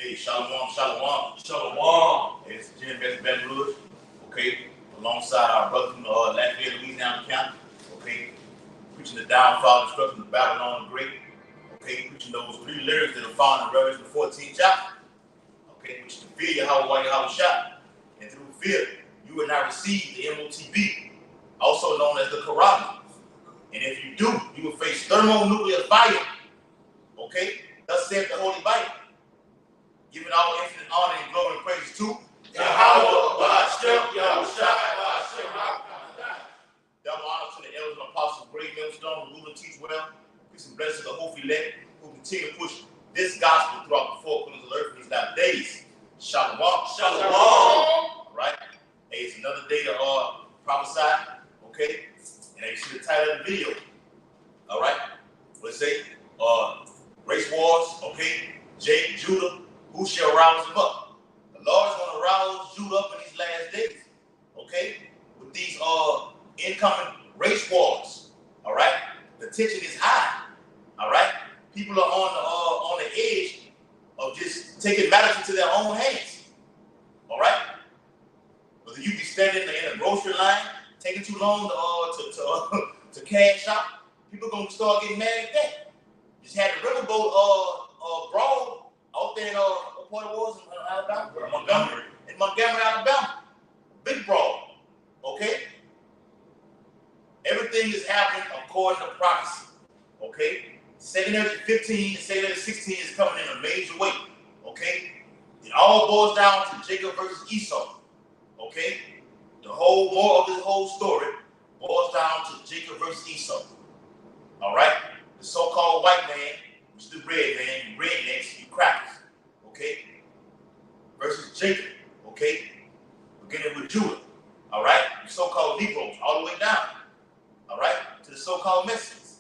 Hey, shalom, shalom. Shalom. It's Jim Baton Rouge, okay, alongside our brother from Lafayette, Louisiana County, okay, preaching the downfall and destruction of Babylon the Great, okay, preaching those 3 lyrics that are found in Revelation 14th chapter, okay, which is to fear Yahweh shot, and through fear you will not receive the MOTB, also known as the Quran. And if you do, you will face thermonuclear fire, okay, thus saith the Holy Bible. Giving all infinite honor and glory and praise to Yahweh, Ba'ashem, Yahushua, double honor to the elders and apostles, great millstone, rule and teach well. Peace and blessings to the hopefully elect who continue to push this gospel throughout the 4 corners of the earth in these last days. Shalom. Shalom. All right. Hey, it's another day to prophesy. Okay. And you see the title of the video. All right. Let's say race wars. Okay. Judah. Who shall rouse them up? The Lord is going to rouse Judah up in these last days, okay? With these incoming race wars, all right? The tension is high, all right? People are on the edge of just taking matters into their own hands, all right? Whether you be standing in a grocery line, taking too long to cash out, people are going to start getting mad at that. Just had the riverboat brawl out there in Port Wars in Alabama, Montgomery, Alabama. Big brawl, okay? Everything is happening according to prophecy, okay? 2 Timothy 15 and 2 Timothy 16 is coming in a major way, okay? It all boils down to Jacob versus Esau, okay? The whole more of this whole story boils down to Jacob versus Esau, all right? The so-called white man, which is the red man, you rednecks, you crackers, okay? Versus Jacob, okay? Beginning with Judah, all right? The so-called Negroes, all the way down, all right? To the so-called Mexicans,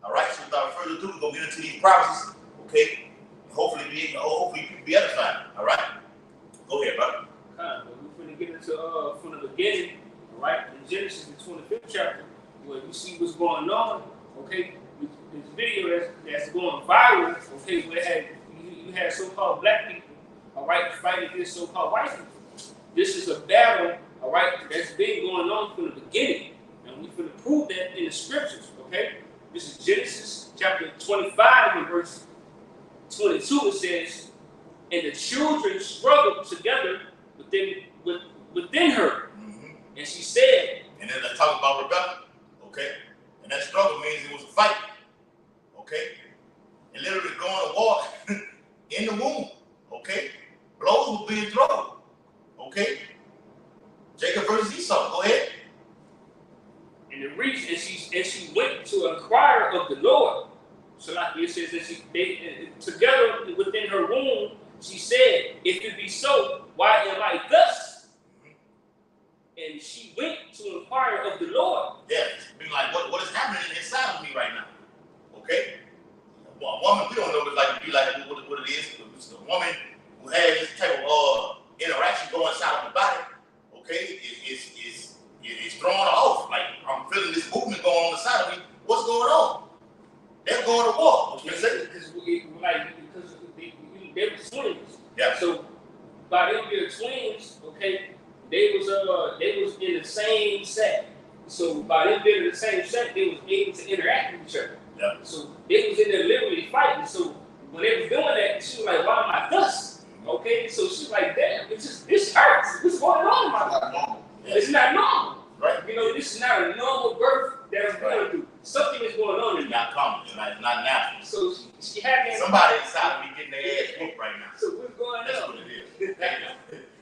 all right? So without further ado, we're going to get into these prophecies, okay? And hopefully people be edified, all right? Go ahead, brother. We're going to get into from the beginning, all right? In Genesis, the 25th chapter, where you see what's going on, okay? This video that's going viral, okay, where you had so-called black people, all right, fighting against so-called white people. This is a battle, all right, that's been going on from the beginning, and we're going to prove that in the scriptures, okay? This is Genesis chapter 25 and verse 22. It says, "And the children struggled together within her, and she said," and then let's talk about Rebecca, okay? And that struggle means it was a fight. Okay, and literally going to war in the womb. Okay, blows were being thrown. Okay, Jacob versus Esau. Go ahead. And the reason, and she went to inquire of the Lord. So like it says that they together within her womb, she said, "If it be so, why am I thus?" And she went to inquire of the Lord. Yeah, being like, what is happening inside of me right now? Okay, well, a woman, we don't know what it's like to be like what it is. It's a woman who has this type of interaction going inside of the body. Okay, it's throwing her off. Like, I'm feeling this movement going on inside of me. What's going on? They're going to war. Because they were twins. Yeah. So by them being twins, okay, they was in the same set. So by them being in the same set, they was able to interact with each other. Yeah. So they was in there literally fighting. So when they was doing that, she was like, "Why am I thus?" Okay, so she's like, "Damn, this hurts. What's going on in my life? It's not normal, right? You know, this is not a normal birth that I'm going through. Something is going on in me. It's not common. It's not natural. So she had somebody inside of me getting their ass whooped right now. So what's going on? That's what it is.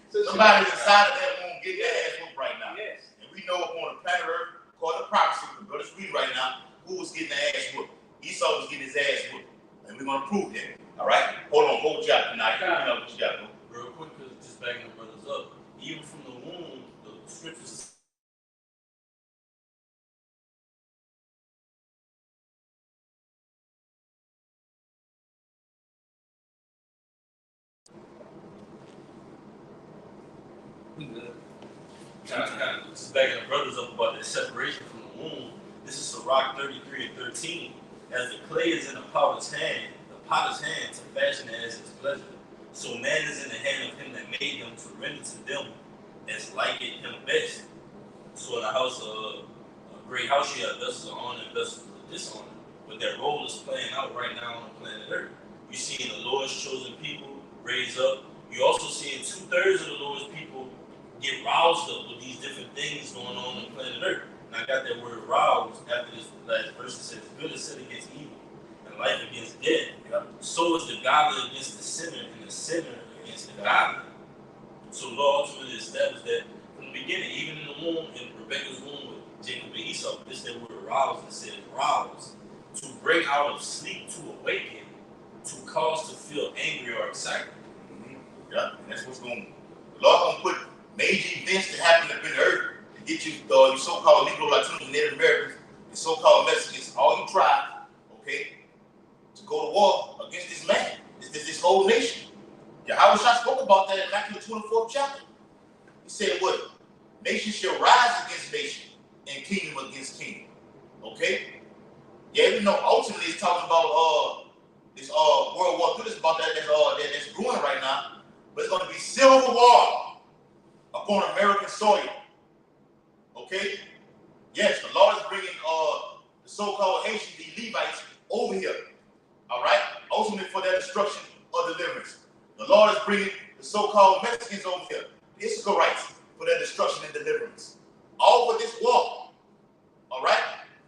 So somebody's inside of that womb getting their ass whooped right now. Yes. And we know upon the planet Earth, according to prophecy, the brothers read right now, who was getting their ass whooped. Esau was getting his ass whooped. And we're going to prove that. All right? Hold on. Hold your job tonight. You know what you got to do. Real quick, because just backing the brothers up, even from the womb, the scriptures. Just backing the brothers up about the separation from the womb. This is Sirach 33 and 13. As the clay is in the potter's hand to fashion it as his pleasure, So man is in the hand of him that made him to render to them as liketh him best. So in a house, a great house, you have vessels of honor and vessels of dishonor. But that role is playing out right now on the planet Earth. You see the Lord's chosen people raise up. You also see 2/3 of the Lord's people get roused up with these different things going on the planet Earth. And I got that word roused after this last verse that says, good is set against evil, and life against death. So is the godly against the sinner, and the sinner against the godly. So the Lord ultimately established that from the beginning, even in the womb, in Rebecca's womb with Jacob and Esau, this that word roused, it says roused. To break out of sleep, to awaken, to cause to feel angry or excited. Yeah, and that's what's going. The Lord gonna put major events to happen up in the earth to get you, you so-called Negro, Latinos, Native Americans, and so-called Mexicans, all you tribes, okay, to go to war against this land, this whole nation. Yahweh spoke about that in Matthew 24th chapter. He said, "What? Nation shall rise against nation, and kingdom against kingdom." Okay. Yeah, we know ultimately it's talking about this World War II. It's about that's brewing right now. But it's going to be civil war upon American soil. Okay? Yes, the Lord is bringing the so-called Haitians, the Levites, over here. All right? Ultimately for their destruction or deliverance. The Lord is bringing the so-called Mexicans over here, the Israelites, for their destruction and deliverance. All for this war. All right?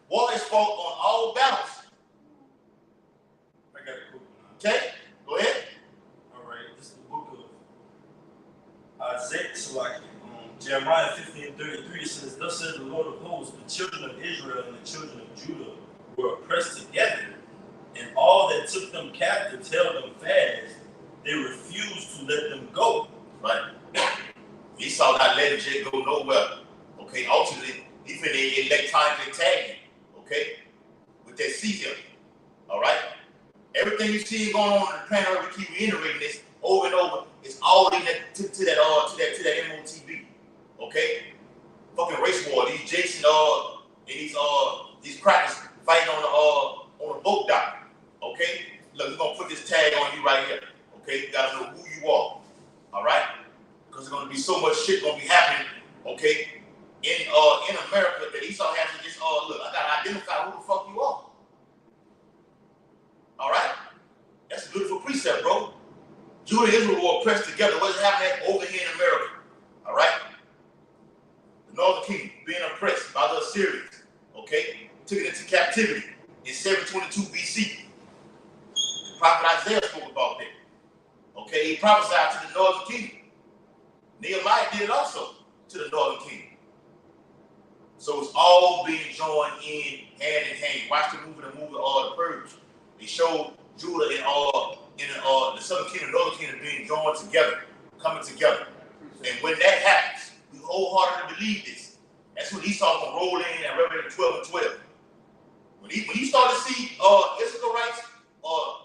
War is fought on all battles. I got a book. Okay? Go ahead. All right, this is the book of Isaiah, Jeremiah 15:33. It says, "Thus says the Lord of hosts, the children of Israel and the children of Judah were oppressed together, and all that took them captives held them fast. They refused to let them go." Right. Esau not letting Jacob go nowhere. Okay, ultimately, he finna electronically tag him. Okay? With that seal. All right? Everything you see going on in the planet Earth, we keep reiterating this over and over. It's all in that to that MOTB. Okay? Fucking race war. These Jason and these crackers fighting on the boat dock. Okay? Look, we're gonna put this tag on you right here. Okay? You gotta know who you are. All right? Because there's gonna be so much shit gonna be happening. Okay? In America that Esau has to just look. I gotta identify who the fuck you are. All right? That's a beautiful precept, bro. Judah and Israel were oppressed together. What's happening over here in America? All right? The northern kingdom being oppressed by the Assyrians. Okay? Took it into captivity in 722 BC. The prophet Isaiah spoke about that. Okay? He prophesied to the northern kingdom. Nehemiah did it also to the northern kingdom. So it's all being joined in hand. Watch the movie The Purge. They showed Judah and the southern kingdom and northern kingdom being joined together, coming together. And when that happens, we wholeheartedly believe this. That's when Esau gonna roll in at Revelation 12:12. When you start to see Israelites or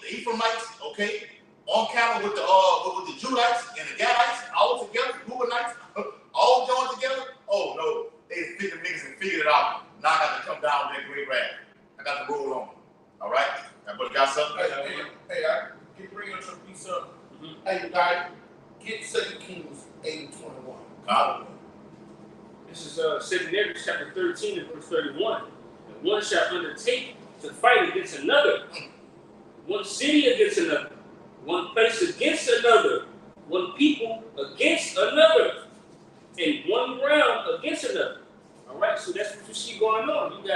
the Ephraimites, okay, on camera with the Judites and the Gadites all together, Reubenites, all joined together. Oh no, they figured niggas and figured it out. Now I got to come down with that great wrath. I got to roll on. All right? Everybody got something? Hey, I can bring up some piece up. Hey, you guys, get 2 Kings 8:21. This is 2 Kings chapter 13 and verse 31. And one shall undertake to fight against another, one city against another, one place against another, one people against another, and one ground against another. All right, so that's what you see going on. You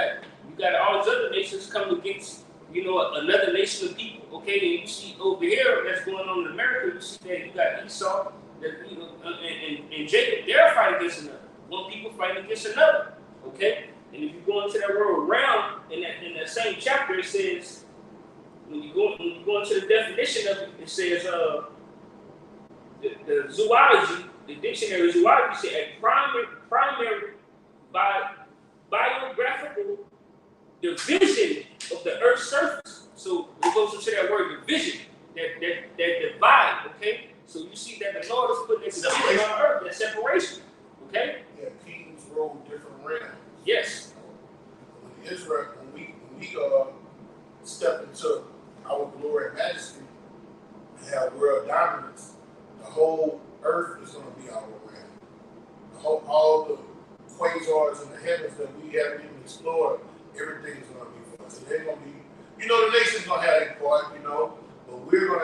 got all these other nations coming against, another nation of people. Okay, and you see over here that's going on in America. You see that you got Esau, that and Jacob. They're fighting against another. One people fighting against another. Okay, and if you go into that word "round" in that same chapter, it says when you go into the definition of it, it says the zoology. The dictionary zoology says a primary biographical division of the Earth's surface. So it goes into that word division, that divide. Okay, so you see that the Lord is putting that division on Earth, that separation. Okay. Yeah, kings rule different realms. Yes. When Israel, when we step into our glory and majesty, and have dominance, the whole earth is going to be our realm. All the quasars in the heavens that we haven't even explored, everything is going to be for us. So they're going to be, the nation's going to have a part, but we're going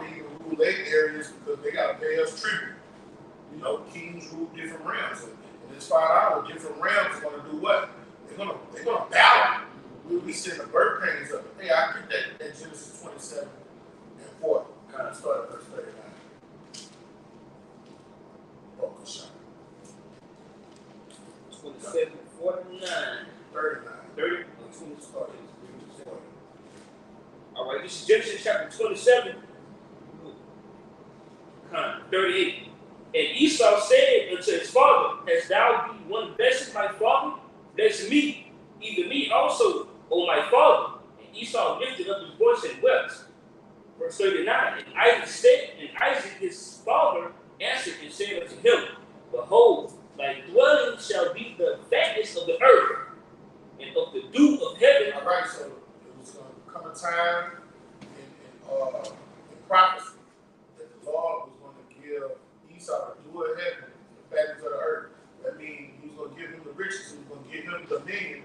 to even rule their areas because they got to pay us tribute. Kings rule different realms. And it's found out different realms are going to do what? They're going to battle. We send the birth pains up. Hey, I get that in Genesis 27 and 4. Kind of start at verse 39. Focus shot. 27, 49. 39. 30, 20 started. All right, this is Genesis chapter 27, 38. And Esau said unto his father, Hast thou been one blessed my father? Bless me, even me also, O my father. And Esau lifted up his voice and wept. Verse 39. And Isaac his father answered and said unto him, Behold, thy dwelling shall be the fatness of the earth, and of the dew of heaven. All right, so it was going to come a time in prophecy that the Lord was going to give Esau the dew of heaven, the fatness of the earth. That means he was going to give him the riches, he was going to give him dominion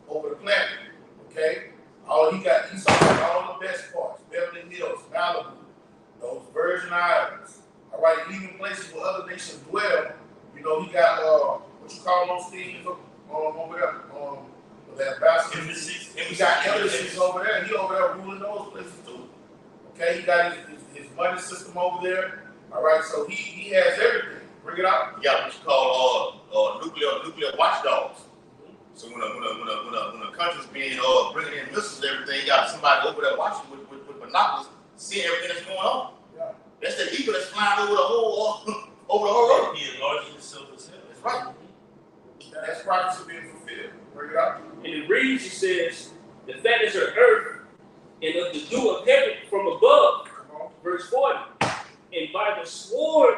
over the planet. Okay? Esau got all the best parts, Beverly Hills, Malibu, those Virgin Islands. All right, even places where other nations dwell. He got what you call those things over there, that ambassadors. He got embassies over there. He over there ruling those places too. Okay, he got his money system over there. All right, so he has everything. Bring it out. He got what you call nuclear watchdogs. So when a country's being bringing in missiles and everything, you got somebody over there watching with binoculars, seeing everything that's going on. Yeah. That's the eagle that's flying over the whole earth. He enlarged himself as hell. That's right. That's prophecy being fulfilled. Bring it out. And it reads, it says, the fatness of earth and of the dew of heaven from above. Come on. Verse 40. And by the sword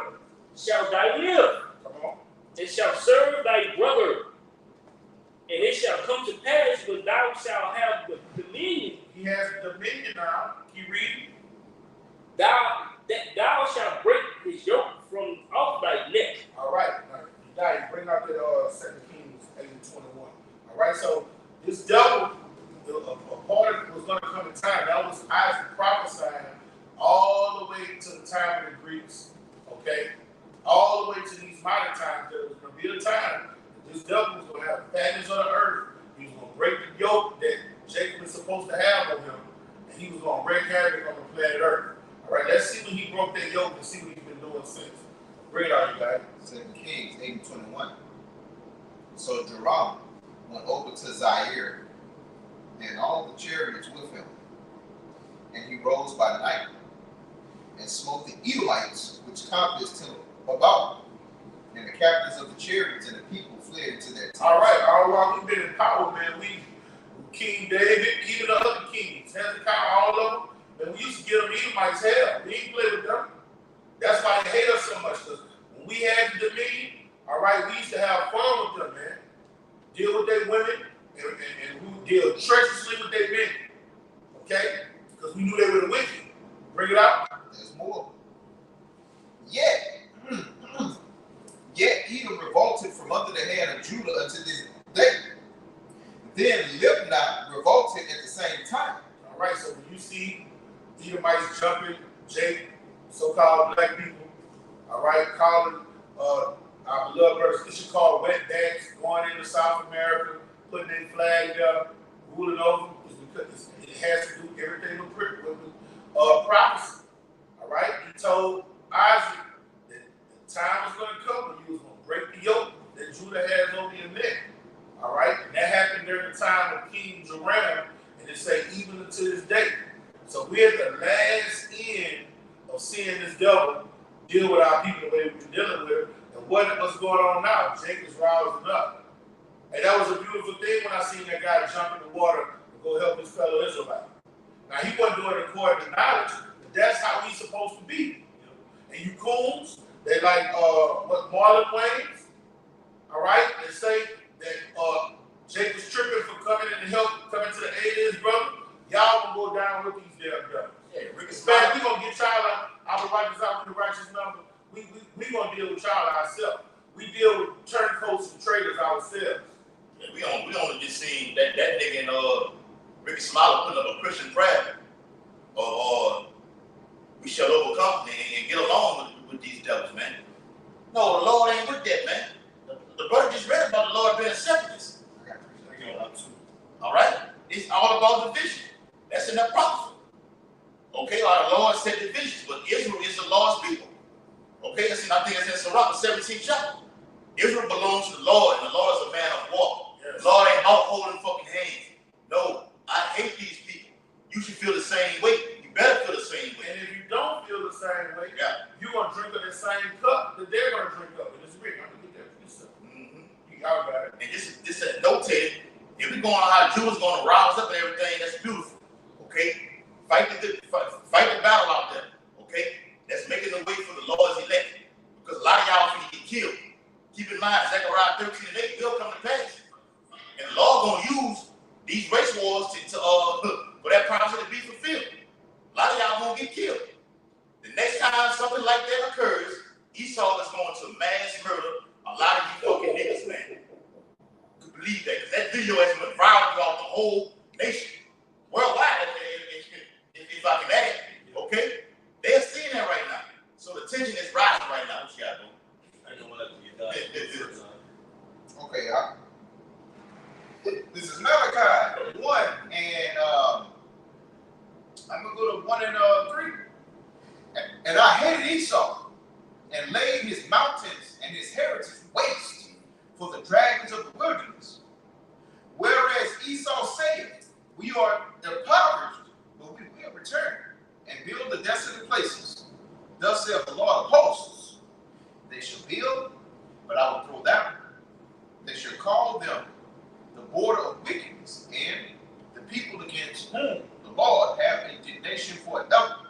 shalt thou live, Come on. and shalt serve thy brother. And it shall come to pass when thou shalt have the dominion. He has dominion now. Keep reading. Thou shalt break his yoke from off thy neck. All right. Now, bring out that 2 Kings 8:21. All right. So this devil, a part of it was going to come in time. That was Isaac prophesying all the way to the time of the Greeks. Okay. All the way to these modern times. There was going to be a time that this devil was going to have fatness on the earth. He was going to break the yoke that Jacob was supposed to have on him, and he was going to wreak havoc on the planet Earth. All right, let's see when he broke that yoke and see what he's been doing since. Bring it out, you guys. 2 Kings 8:21. So Joram went over to Zaire, and all the chariots with him. And he rose by night, and smote the Edomites, which compassed him about. And the captains of the chariots and the people fled into their tents. All right, all while we've been in power, man, King David, even the other kings, Hezekiah, all of them, and we used to give them Edomites hell. We ain't play with them. That's why they hate us so much. Because when we had the dominion, all right, we used to have fun with them, man. Deal with their women, and we deal treacherously with their men. Okay? Because we knew they were the wicked. Bring it out. There's more. Yet Edom revolted from under the hand of Judah unto this day. Then Libnah revolted at the same time. All right, so when you see Edomites jumping, so-called black people, all right, calling our beloved brothers, this is called wetbacks, going into South America, putting their flag there, ruling over, is because it has to do everything with prophecy. All right, he told Isaac that the time was going to come when you was going to break the yoke that Judah has over your neck. All right, and that happened during the time of King Joram, and it say even unto this day. So we're at the last end of seeing this devil deal with our people the way we've been dealing with. And what's going on now? Jacob's rousing up. And that was a beautiful thing when I seen that guy jump in the water to go help his fellow Israelite. Now he wasn't doing it according to knowledge, but that's how he's supposed to be. And you coons, they like what Marlon Wayans, all right? They say that Jacob's tripping for coming in to help, coming to the aid of his brother. Y'all gonna go down with these damn devils. Yeah, Rick In fact, we gonna get y'all out ourselves. Yeah, we only just seen that nigga and Ricky Smiley putting up a Christian prayer, or we shall overcome and get along with these devils, man. No, the Lord ain't with that, man. The brother just read about the Lord being a separatist. All right? It's all about division. That's in the prophecy. Okay, the Lord said division, but Israel is the Lord's people. Okay, I think it's in Sirach, the 17th chapter. Israel belongs to the Lord, and the Lord is a man of war. Yes. The Lord ain't out holding fucking hands. No, I hate these people. You should feel the same way. You better feel the same way. And if you don't feel the same way, yeah, you're going to drink of the same cup that they're going to drink of. And it's real. I'm going to get that for yourself. You got it. And this is notated. If we're going on how Jews going to rouse up and everything, that's beautiful. Okay? Fight the battle out there. Okay? That's making the way for the Lord's elect. Because a lot of y'all finna get killed. Keep in mind, Zechariah 13 and 8 will come to pass. And the Lord gonna use these race wars for that prophecy to be fulfilled. A lot of y'all gonna get killed. The next time something like that occurs, Esau is going to mass murder a lot of you fucking niggas, man. To believe that, because that video has been viral throughout the whole nation, worldwide, if I can add, okay? They're seeing that right now. So the tension is rising right now. What you got, bro? I know what I can get done. Okay, this is Malachi 1, and I'm gonna go to 1 and 3. And I hated Esau, and laid his mountains and his heritage waste for the dragons of the wilderness. Whereas Esau said, we are impoverished, but we will return and build the desolate places. Thus saith the Lord of hosts, they shall build, but I will throw down. They shall call them the border of wickedness, and the people against whom the Lord have indignation forever. Now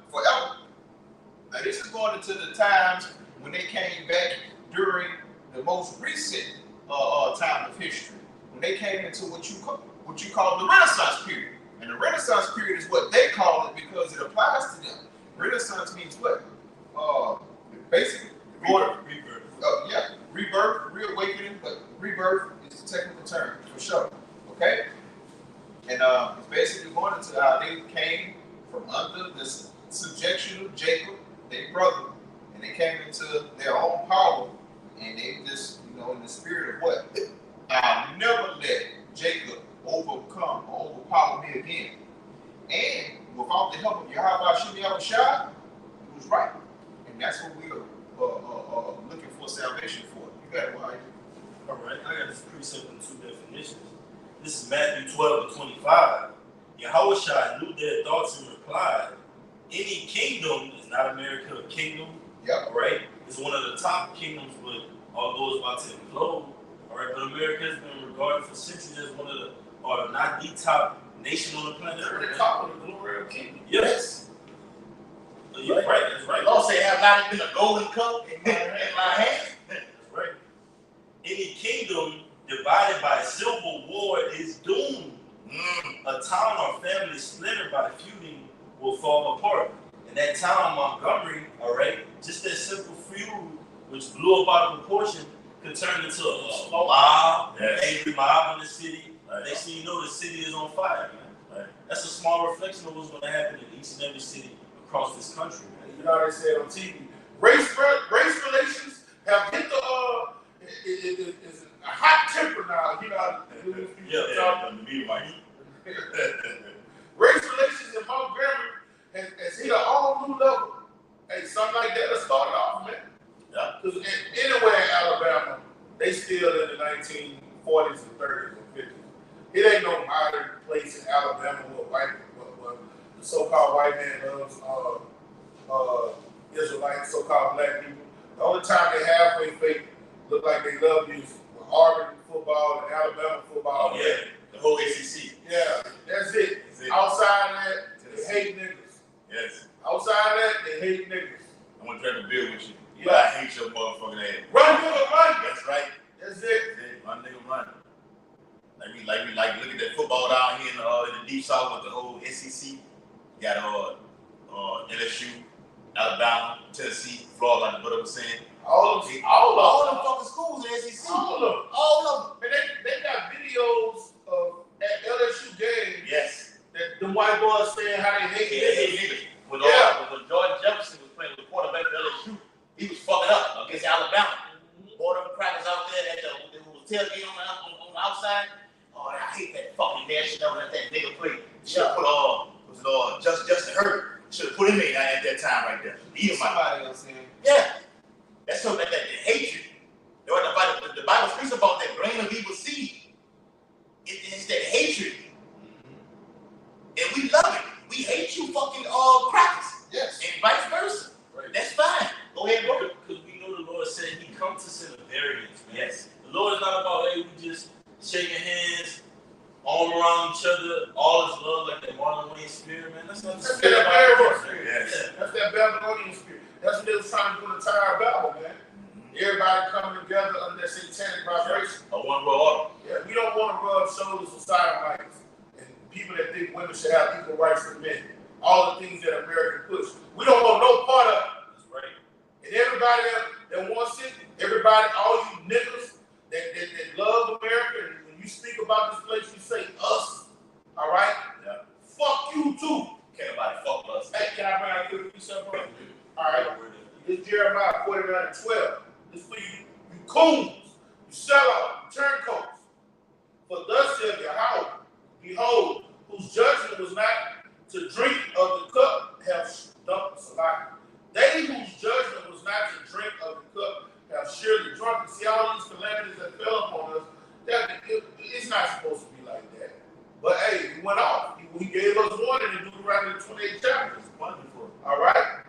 this is going into the times when they came back during the most recent time of history, when they came into what you call the Renaissance period. And the Renaissance period is what they call it because it applies to them. Renaissance means what? Basically, rebirth. Rebirth, reawakening, but rebirth is the technical term for sure. Okay? And it's basically going into how they came from under the subjection of Jacob, their brother, and they came into their own power, and they just, in the spirit of what? I'll never let Jacob overcome or overpower me again. And without the help of Yahweh Shem Yahushua, it was right. And that's what we're looking for salvation for. You got it, Wyatt. All right, I got this precept in 2 definitions. This is Matthew 12:25. Yahushua knew their thoughts and replied, any kingdom is not America a kingdom. Yep. All right? It's one of the top kingdoms, but although it's about to implode, all right, but America has been regarded for centuries as one of the, or not the top nation on the planet Earth. The top of the glorious kingdom. Yes. You're right. That's right. The Lord say, have not been a golden cup in my hand. That's right. Any kingdom divided by civil war is doomed. A town or family splintered by feuding will fall apart. And that town, Montgomery, all right, just that simple feud, which blew up out of proportion, could turn into a mob, angry mob in the city. Next thing you know, the city is on fire, man. Right. That's a small reflection of what's going to happen in each and every city across this country, man. You know what they said on TV? Race relations have hit it's a hot temper now. You know, race relations in Montgomery has hit an all new level. Hey, something like that has started off, man. Yeah. Because anywhere in Alabama, they still in the 1940s and 30s and 50s. It ain't no modern place in Alabama where the so-called white man loves Israelites, so-called black people. The only time they halfway fake look like they love you is Auburn football and Alabama football. Oh, yeah, the whole ACC. Yeah, that's it. Outside of that, they hate niggas. Yes. Outside of that, they hate niggas. I'm gonna try to build with you. Yeah. But I hate your motherfucking ass. Run, nigga, run. That's right. That's it. My nigga run. Like look at that football down here in the deep south with the whole SEC. You got LSU, Alabama, Tennessee, Florida, like the brother was saying. All of them. All them fucking schools in the SEC. All of them. All of them. And they tailgate on the outside. Oh, I hate that fucking man. Should never let that nigga play. Should have put Justin Herbert. Should have put him in at that time right there. Somebody else in. Yeah. That's so that hatred. The Bible speaks about that grain of evil seed. It's that hatred. And we love it. We hate you fucking crackers. Yes. And vice versa. Right. That's fine. Go ahead, bro. Because we know the Lord said he comes to send a variance, man. Yes. The Lord is not about, hey, we just shaking hands, arm around each other, all is love like that Marlon Wayne spirit, man. That's not the spirit of Babylonian spirit. Yes. That's that Babylonian spirit. That's what they was trying to do in the Tower of Babel, man. Everybody coming together under that satanic vibration. A one world order. Yeah, we don't want to rub shoulders with sodomites and people that think women should have equal rights to men. All the things that America push. We don't want no part of it. That's right. And everybody that wants it, everybody, all you niggas that love America, and when you speak about this place, you say us. All right? Yeah. Fuck you too. Can't nobody fuck us. Hey, can I bring out a quick piece of it? All right. It's Jeremiah 49:12. This for you coons, you sellout, you turncoats. For thus saith Yahweh, behold, whose judgment was not to drink of the cup have drunk Salah. They whose judgment was not to drink of the cup have surely drunk. See all these calamities that fell upon us, it's not supposed to be like that. But hey, we went off. He gave us warning in Deuteronomy 28 chapter. All right?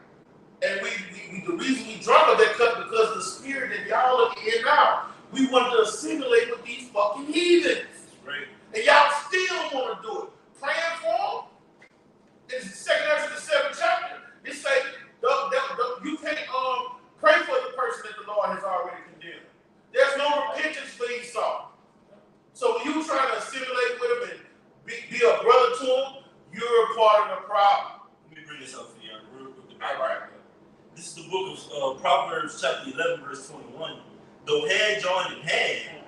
And the reason we drunk of that cup because of the spirit that y'all are in now. We want to assimilate with these fucking heathens. Right. And y'all still want to do it. Praying for them? In 2 Exodus 7 chapter, it say you can't pray for the person that the Lord has already condemned. There's no repentance for Esau. So when you trying to assimilate with him and be a brother to him, you're a part of the problem. Let me bring this up for you real quick. All right. This is the book of Proverbs chapter 11 verse 21. Though hand joined in hand,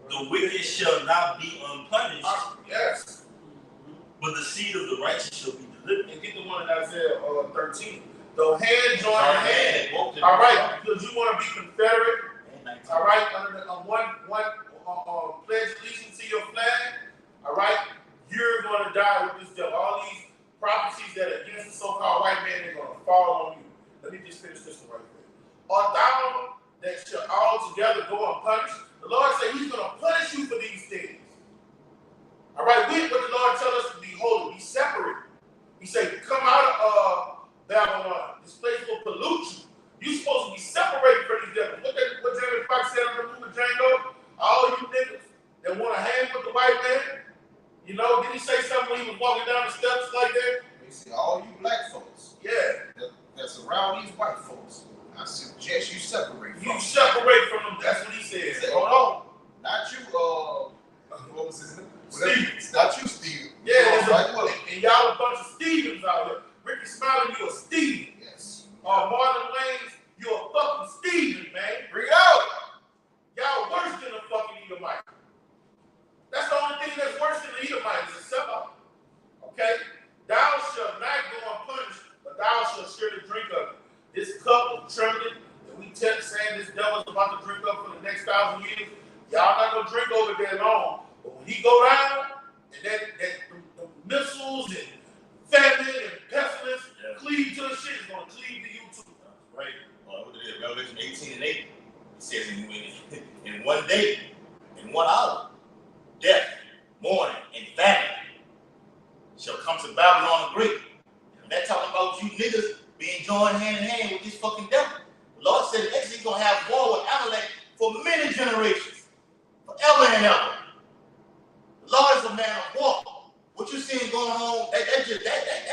the wicked shall not be unpunished, Yes. but the seed of the righteous shall be delivered. And get the one in Isaiah 13. Though hand join in hand. All right, because you want to be confederate. All right, under one pledge allegiance to your flag. All right, you're going to die with this devil. All these prophecies that are against the so-called white man, they're going to fall on you. Let me just finish this one right there. Art thou that shall all together go unpunished? The Lord said he's going to punish you for these things. All right, what the Lord tells us to be holy, be separate. He said, come out of Babylon. This place will pollute you. You're supposed to be separated from these devils. What Jeremy Fox said on the movie Django? All you niggas that want to hang with the white man, you know, did he say something when he was walking down the steps like that? He said, all you black folks Yeah. that's around these white folks, I suggest you separate from You them. separate from them. That's what he said. He said, Hold on. Not you, what was his name? Stevens. Not you, Steve. Yeah, Right. and y'all a bunch of Stevens out here. Ricky Smiley, you a Steven. Yes. Marlon Wayans, you a fucking Steven, man. Bring it out. Y'all worse than a fucking Edomite. That's the only thing that's worse than the Edomite is a sellout. Okay? Thou shalt not go unpunished, but thou shalt surely drink of it. This cup of trembling that we saying this devil's about to drink up for the next 1,000 years, y'all not gonna drink over there long. But when he go down, and the missiles and famine and pestilence cleave to the shit, it's gonna cleave to you too. Right. Revelation 18:8. It says in one day, in 1 hour, death, mourning, and famine shall come to Babylon the Great. And that's talking about you niggas being joined hand in hand with this fucking devil. The Lord said next he's gonna have war with Amalek for many generations, forever and ever. The Lord is a man of war. What you seeing going on? That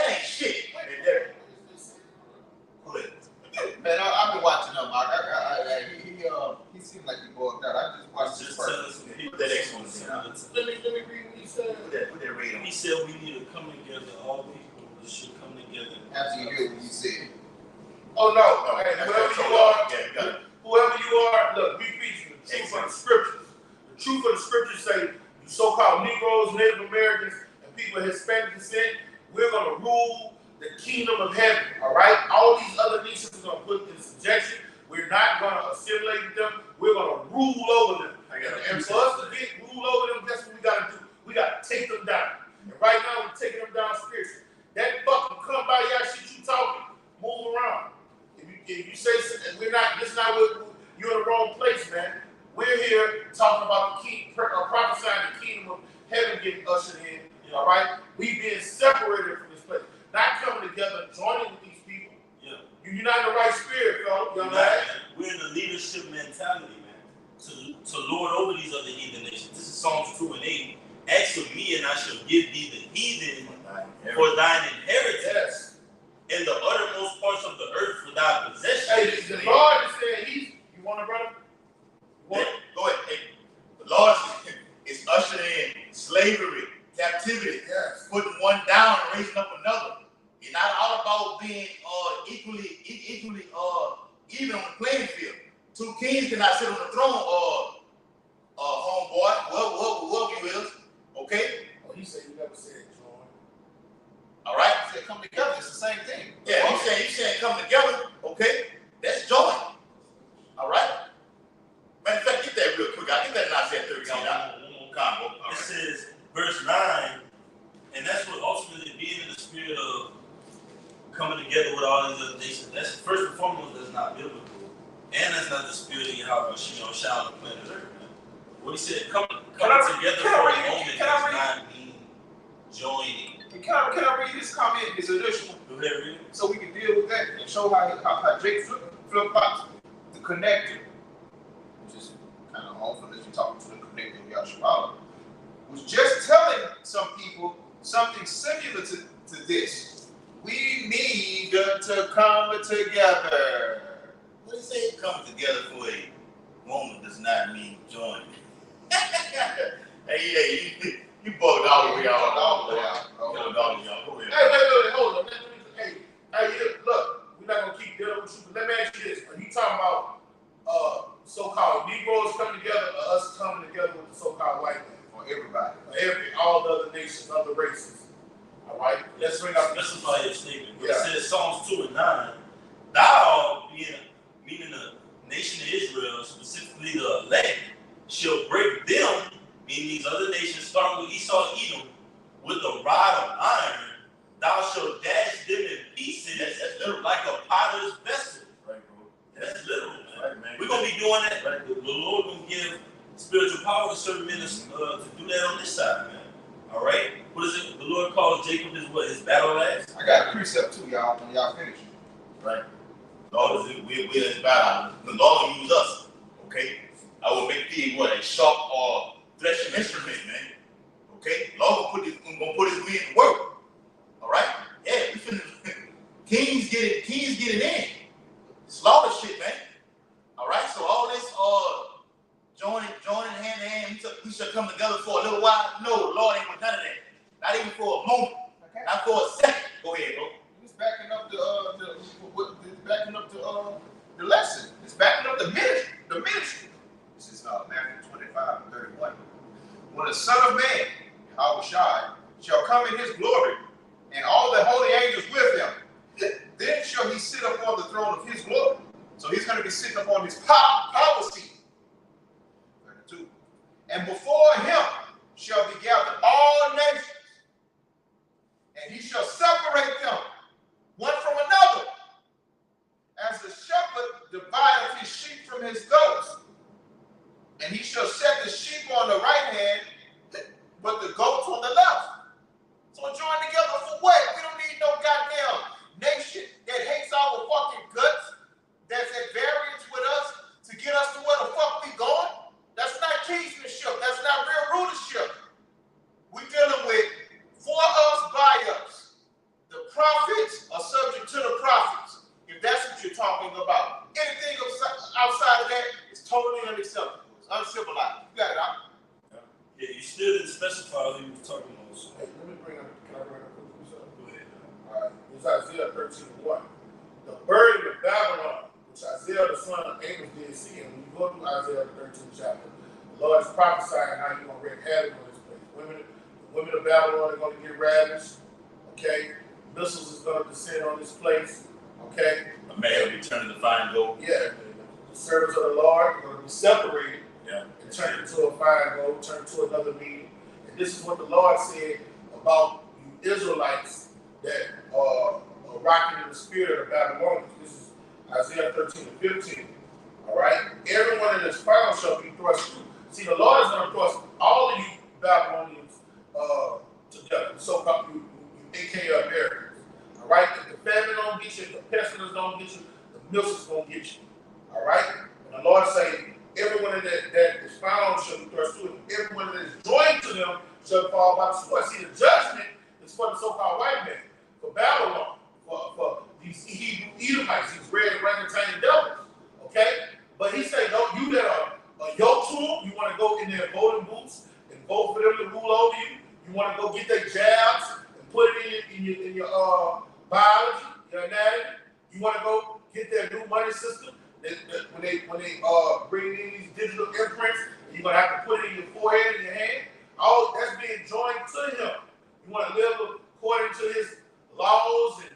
ain't shit. Man, I've been watching him. He seemed like he bored out. I just watched this Just tell person. us some Put people that that X on the scene. Let me read what he said. Put that read on. He said we need to come together. All people should come together. After you hear what he said. Oh no, hey, That's whoever what you I are, told you. Yeah, you got it. whoever you are, look, we preach the truth of the scriptures. The truth of the scriptures say you so-called Negroes, Native Americans, and people of Hispanic descent, we're gonna rule the kingdom of heaven. All right, all these other nations are gonna put in subjection. We're not gonna assimilate with them. We're gonna rule over them. And for us to rule over them, that's what we gotta do. We gotta take them down. And right now we're taking them down spiritually. That fucking come by y'all shit you talking, move around. If you say we're not, this is not what you're in the wrong place, man. We're here talking about the key, prophesying the kingdom of heaven getting ushered in. Yeah. All right, we being separated from this place, not coming together, joining with these people. Yeah, you're not in the right spirit, fellas. You know what? We're in the leadership mentality, man, to lord over these other heathen nations. This is Psalms 2:8. Ask of me, and I shall give thee the heathen for thine inheritance. Yes. In the uttermost parts of the earth for thy possession. Hey, the Lord is saying, you want to, brother? Go ahead. Hey, the Lord is ushering in slavery, captivity, yes. Putting one down and raising up another. It's not all about being equally even on the playing field. Two kings cannot sit on the throne, homeboy, whoever you is. Okay? Oh, he said you never said join. All right? He said come together. It's the same thing. Yeah, he's saying come together. Okay? That's join. All right? Matter of fact, get that real quick. I'll get that in Isaiah 13. It says, verse 9, and that's what ultimately being in the spirit of coming together with all these other nations. That's first and foremost, that's not biblical. And that's not the spirit of Yahweh, shall on the planet Earth. What he said, coming together for a moment does not mean joining. Can I read this comment? It's additional. So we can deal with that and show how Jake flip-flops the connector, which is kind of awful that you're talking to the connector of Yahshua, was just telling some people something similar to this. We need to come together. What do you say? Come together for a moment does not mean join. Hey, you bugged all the way out. Go ahead. Hey, hold on. Hey, look, we're not gonna keep dealing with you, but let me ask you this: are you talking about so-called Negroes coming together, or us coming together with the so-called white man? Or everybody? All the other nations, other races. All right. Let's bring up. Specify your statement. Yeah. It says Psalms 2:9. Thou, meaning the nation of Israel, specifically the elect, shall break them, meaning these other nations, starting with Esau, Edom, with a rod of iron. Thou shalt dash them in pieces. That's literal, like a potter's vessel. Right, bro. That's literal, man. Right, man. We're gonna be doing that. Right. The Lord gonna give spiritual power to certain ministers to do that on this side, man. All right. What is it? The Lord calls Jacob his battle axe. I got a precept too, y'all. When y'all finish, right? Lord, we're in his battle. The Lord will use us. Okay. I will make thee a sharp or threshing instrument, man. Okay. Lord gonna put his wind to work. All right. Yeah. We finna kings get it in. Slaughter shit, man. All right. So all this joining hand in hand, we shall come together for a little while. No, the Lord ain't with none of that. Not even for a moment. Okay. Not for a second. Go ahead, bro. He's backing up the lesson. It's backing up the ministry. This is Matthew 25:31. When the Son of Man, Yahushua, shall come in his glory, and all the holy angels with him, then shall he sit upon the throne of his glory. So he's going to be sitting upon his power seat. 32. And before him shall be gathered all nations, and he shall separate them one from another, as the shepherd divideth his sheep from his goats. And he shall set the sheep on the right hand, but the goats on the left. So join together for what? We don't need no goddamn nation that hates our fucking guts, that's at variance with us to get us to where the fuck we going. That's not kingsmanship. That's not real rulership. We're dealing with for us, by us. The prophets are subject to the prophets, if that's what you're talking about. Anything outside of that is totally unacceptable. It's uncivilized. You got it out. Yeah, you still didn't specify who you were talking about. So. Hey, let me bring up, can I bring up this up? Go ahead. All right, it's Isaiah 13:1. The burden of Babylon, which Isaiah the son of Amos did see. And when you go through Isaiah the 13th chapter, the Lord is prophesying how you're going to wreak havoc on this place. Women of Babylon are going to get ravished. Okay? Missiles is going to descend on this place. Okay? A man will be turning to find gold. Yeah. The servants of the Lord are going to be separated. Yeah. And and turned into a fire goat, turned to another meeting. And this is what the Lord said about you Israelites that are rocking in the spirit of Babylonians. This is Isaiah 13 and 15. All right? Everyone that is found shall be thrust through. See, the Lord is going to thrust all of you Babylonians together. So-called you AKA Americans. All right? If the famine don't get you, if the pestilence don't get you, the milk is going to get you. All right? And the Lord say, everyone that is found shall be thrust through, and everyone that is joined to them shall fall by the sword. See, the judgment is for the so-called white man, for Babylon, for these Hebrew Edomites, these red orangutan devils. Okay? But he said, no, you that are yoked to them, you want to go in their golden boots and vote for them to rule over you. You want to go get their jabs and put it in your biology, your anatomy. You want to go get their new money system. When they bring in these digital imprints, you're gonna have to put it in your forehead and your hand. All that's being joined to him. You want to live according to his laws and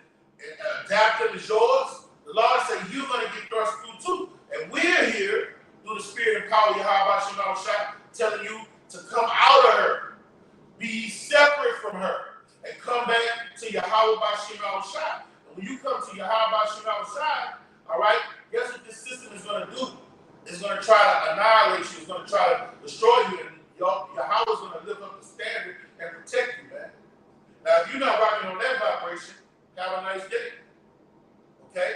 adapt them as yours. The Lord said you're gonna get thrust through too. And we're here through the spirit and power of Yahweh Shem Shah, telling you to come out of her, be separate from her, and come back to Yahweh Shem Shah. And when you come to Yahweh Shem Shah, all right, guess what this system is going to do? It's going to try to annihilate you. It's going to try to destroy you. And Yahweh is going to lift up the standard and protect you, man. Now, if you're not rocking on that vibration, have a nice day. Okay?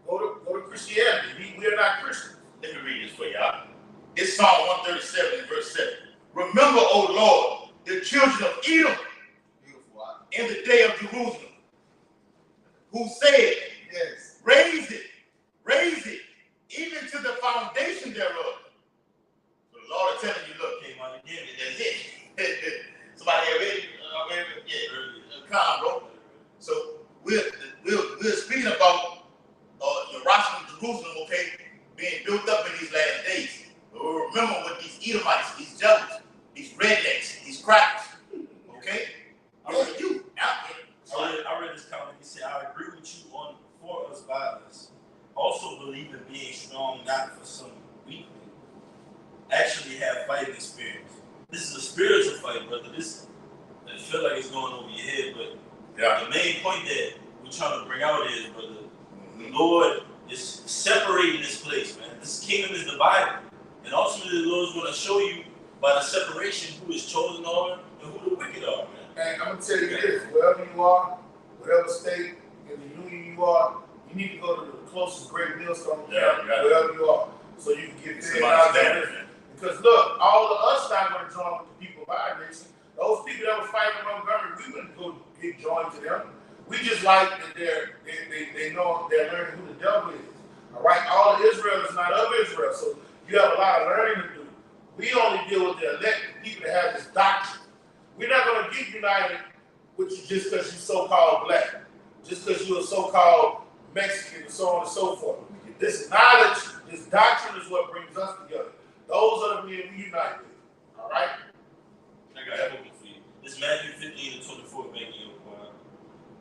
Go to Christianity. We are not Christians. Let me read this for y'all. It's Psalm 137 and verse 7. Remember, O Lord, the children of Edom in the day of Jerusalem, who said, Yes. raise it, even to the foundation thereof. So the Lord is telling you, look, came on again, that's it. Somebody have it? Calm, bro. So we're speaking about Jerusalem, okay, being built up in these last days. But remember what these Edomites, these devils, these rednecks, these crackers, okay? I read this comment. He said, I agree with you on for us by us. Also believe in being strong, not for some weak men. Actually have fighting experience. This is a spiritual fight, brother. I feel like it's going over your head, but the main point that we're trying to bring out is, brother, the Lord is separating this place, man. This kingdom is divided. And ultimately, the Lord is going to show you by the separation who is chosen are and who the wicked are, man. And I'm going to tell you this, wherever you are, whatever state in the union you are, you need to go to the closest great millstone wherever you are, so you can get fed out of this. Because look, all of us not going to join with the people of our nation. Those people that were fighting in Montgomery, we wouldn't go get joined to them. We just like that they know they're learning who the devil is. All right, all of Israel is not of Israel, so you have a lot of learning to do. We only deal with the elect people that have this doctrine. We're not going to get united with you just because you're so-called black, just because you're so-called Mexican, and so on and so forth. This knowledge, this doctrine is what brings us together. Those are the men we unite with. All right? I got that for you. This Matthew 15 and 24 making your point.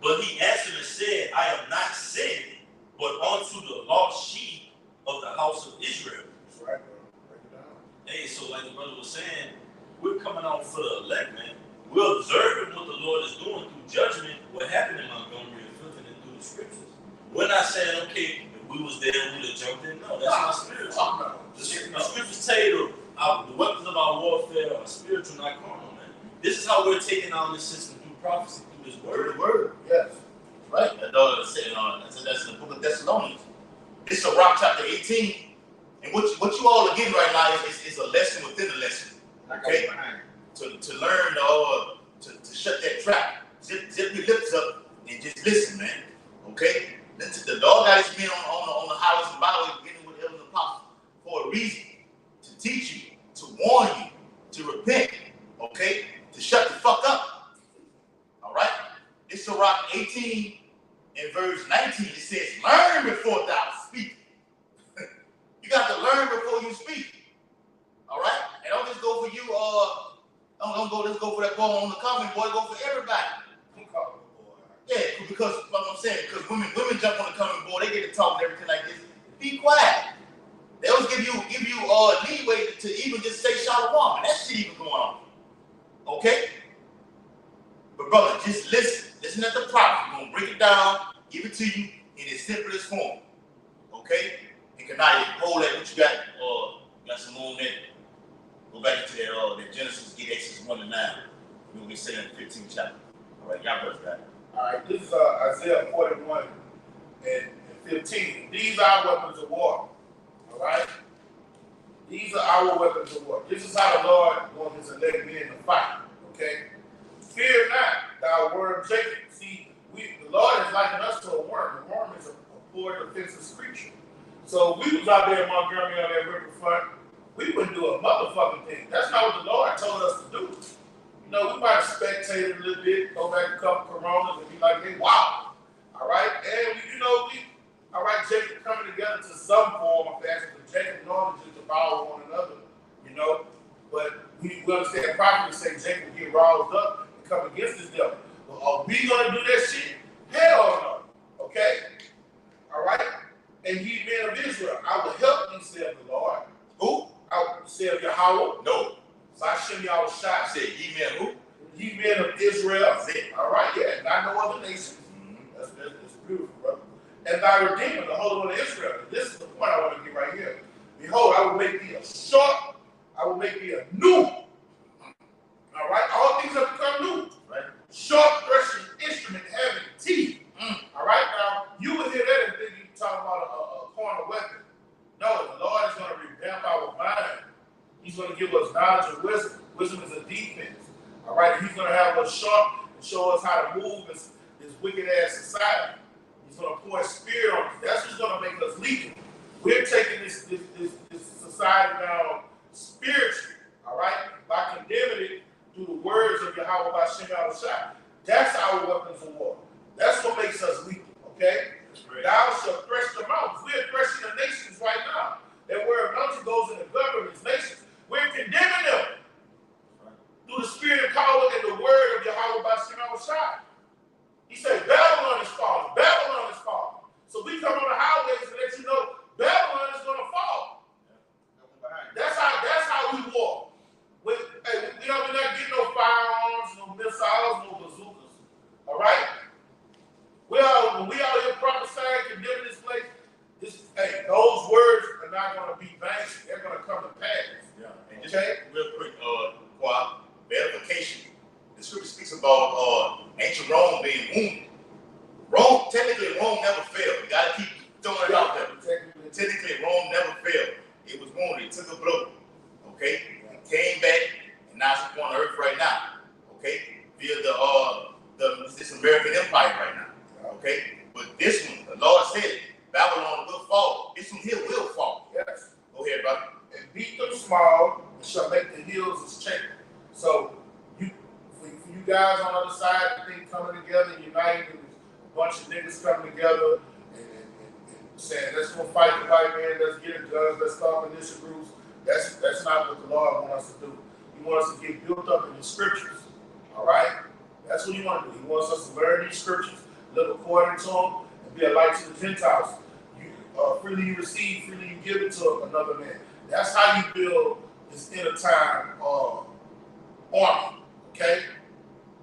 But he answered and said, I am not sent, but unto the lost sheep of the house of Israel. That's right, bro. Break it down. Hey, so like the brother was saying, we're coming out for the elect, man. We're observing what the Lord is doing through judgment, what happened in Montgomery, and filtering it through the scriptures. We're not saying, okay, if we was there, we would have jumped in. No, that's not spiritual. The scriptures tell you the weapons of our warfare are spiritual, not carnal, man. This is how we're taking on this system through prophecy, through this word. The word, yes. Right? That's in the book of Thessalonians. It's Sirach chapter 18. And what you all are getting right now is a lesson within a lesson. Okay? To learn to shut that trap. Zip your lips up and just listen, man. Okay? The Lord got his men on the highways and byways beginning with elders and apostles for a reason. To teach you, to warn you, to repent, okay? To shut the fuck up. All right? It's Sirach 18 and verse 19. It says, learn before thou speak. You got to learn before you speak. All right? And don't just go for you, don't go just go for that boy on the comment, boy, go for everybody. Yeah, because what I'm saying, because women jump on the comment board, they get to talk and everything like this. Be quiet. They always give you leeway to even just say shalom, and that shit even going on. Okay? But brother, just listen. Listen at the prophet. We're gonna break it down, give it to you in its simplest form. Okay? And Kanaya, hold that what you got, got some more on that. Go back into that Genesis, get Exodus 1 to 9. We're gonna get set in the 15th chapter. All right, y'all brothers got it. All right, this is Isaiah 41 and 15. These are our weapons of war. All right? These are our weapons of war. This is how the Lord wants his elect men to fight. Okay? Fear not, thou worm Jacob. See, the Lord is likened us to a worm. A worm is a poor defenseless creature. So if we was out there in Montgomery on that riverfront, we wouldn't do a motherfucking thing. That's not what the Lord told us to do. You know, we might have spectated a little bit, go back a couple Coronas and be like, hey, wow. All right? And, all right, Jacob coming together to some form of fashion, but Jacob normally just devour one another, you know? But we understand properly say Jacob get roused up and come against this devil. But are we going to do that shit? Hell no. Okay? All right? And ye men of Israel, I will help thee, saith the Lord. Who? I will say of Yahweh. No. Sashem Yahweh Shai. I said ye men who? Ye men of Israel. That's it. All right, yeah, not no other nation. That's beautiful, brother. And thy Redeemer, the Holy One of Israel. This is the point I want to get right here. Behold, I will make thee a short, I will make thee a new. All right, all things have become new. Right? Short threshing instrument having teeth. All right, now you would hear that and think you're talking about a corner weapon. No, the Lord is going to revamp our mind. He's going to give us knowledge and wisdom. Wisdom is a defense. All right, and he's going to have us sharp and show us how to move this wicked ass society. He's going to pour his spirit on us. That's what's going to make us legal. We're taking this society down spiritually, all right, by condemning it through the words of Yahweh by Shem Shai. That's our weapons of war. That's what makes us legal, okay? Thou shalt thresh them out. We're threshing the nations right now. That word anointing goes in the government's nations. We're condemning them through the spirit of power and the word of Yahweh by Shem Shai. He said, Babylon is falling. Babylon is falling. So we come on the highways to let you know Babylon is going to fall. That's how we walk. We're not getting no firearms, no missiles, no bazookas. All right? When we out here prophesying, condemning this place, those words are not going to be vain. They're going to come to pass. Yeah. And just real quick, verification. The scripture speaks about ancient Rome being wounded. Technically Rome never failed. You got to keep throwing it out there. Technically Rome never failed. It was wounded. It took a blow. Okay? It came back, and now it's on earth right now. Okay? Via this American empire right now. Okay? But this one, the Lord said it. Babylon will fall. This one here will fall. Yes. Go ahead, brother. And beat them small, and shall make the hills as chain. So, for you guys on the other side, I think coming together, uniting, and a bunch of niggas coming together and saying, let's go fight the white man, let's get it guns, let's start militia groups. That's not what the Lord wants us to do. He wants us to get built up in the scriptures. All right? That's what he wants to do. He wants us to learn these scriptures, live according to them, and be a light to the Gentiles. Freely you receive, freely you give it to another man. That's how you build this end of time army. Okay?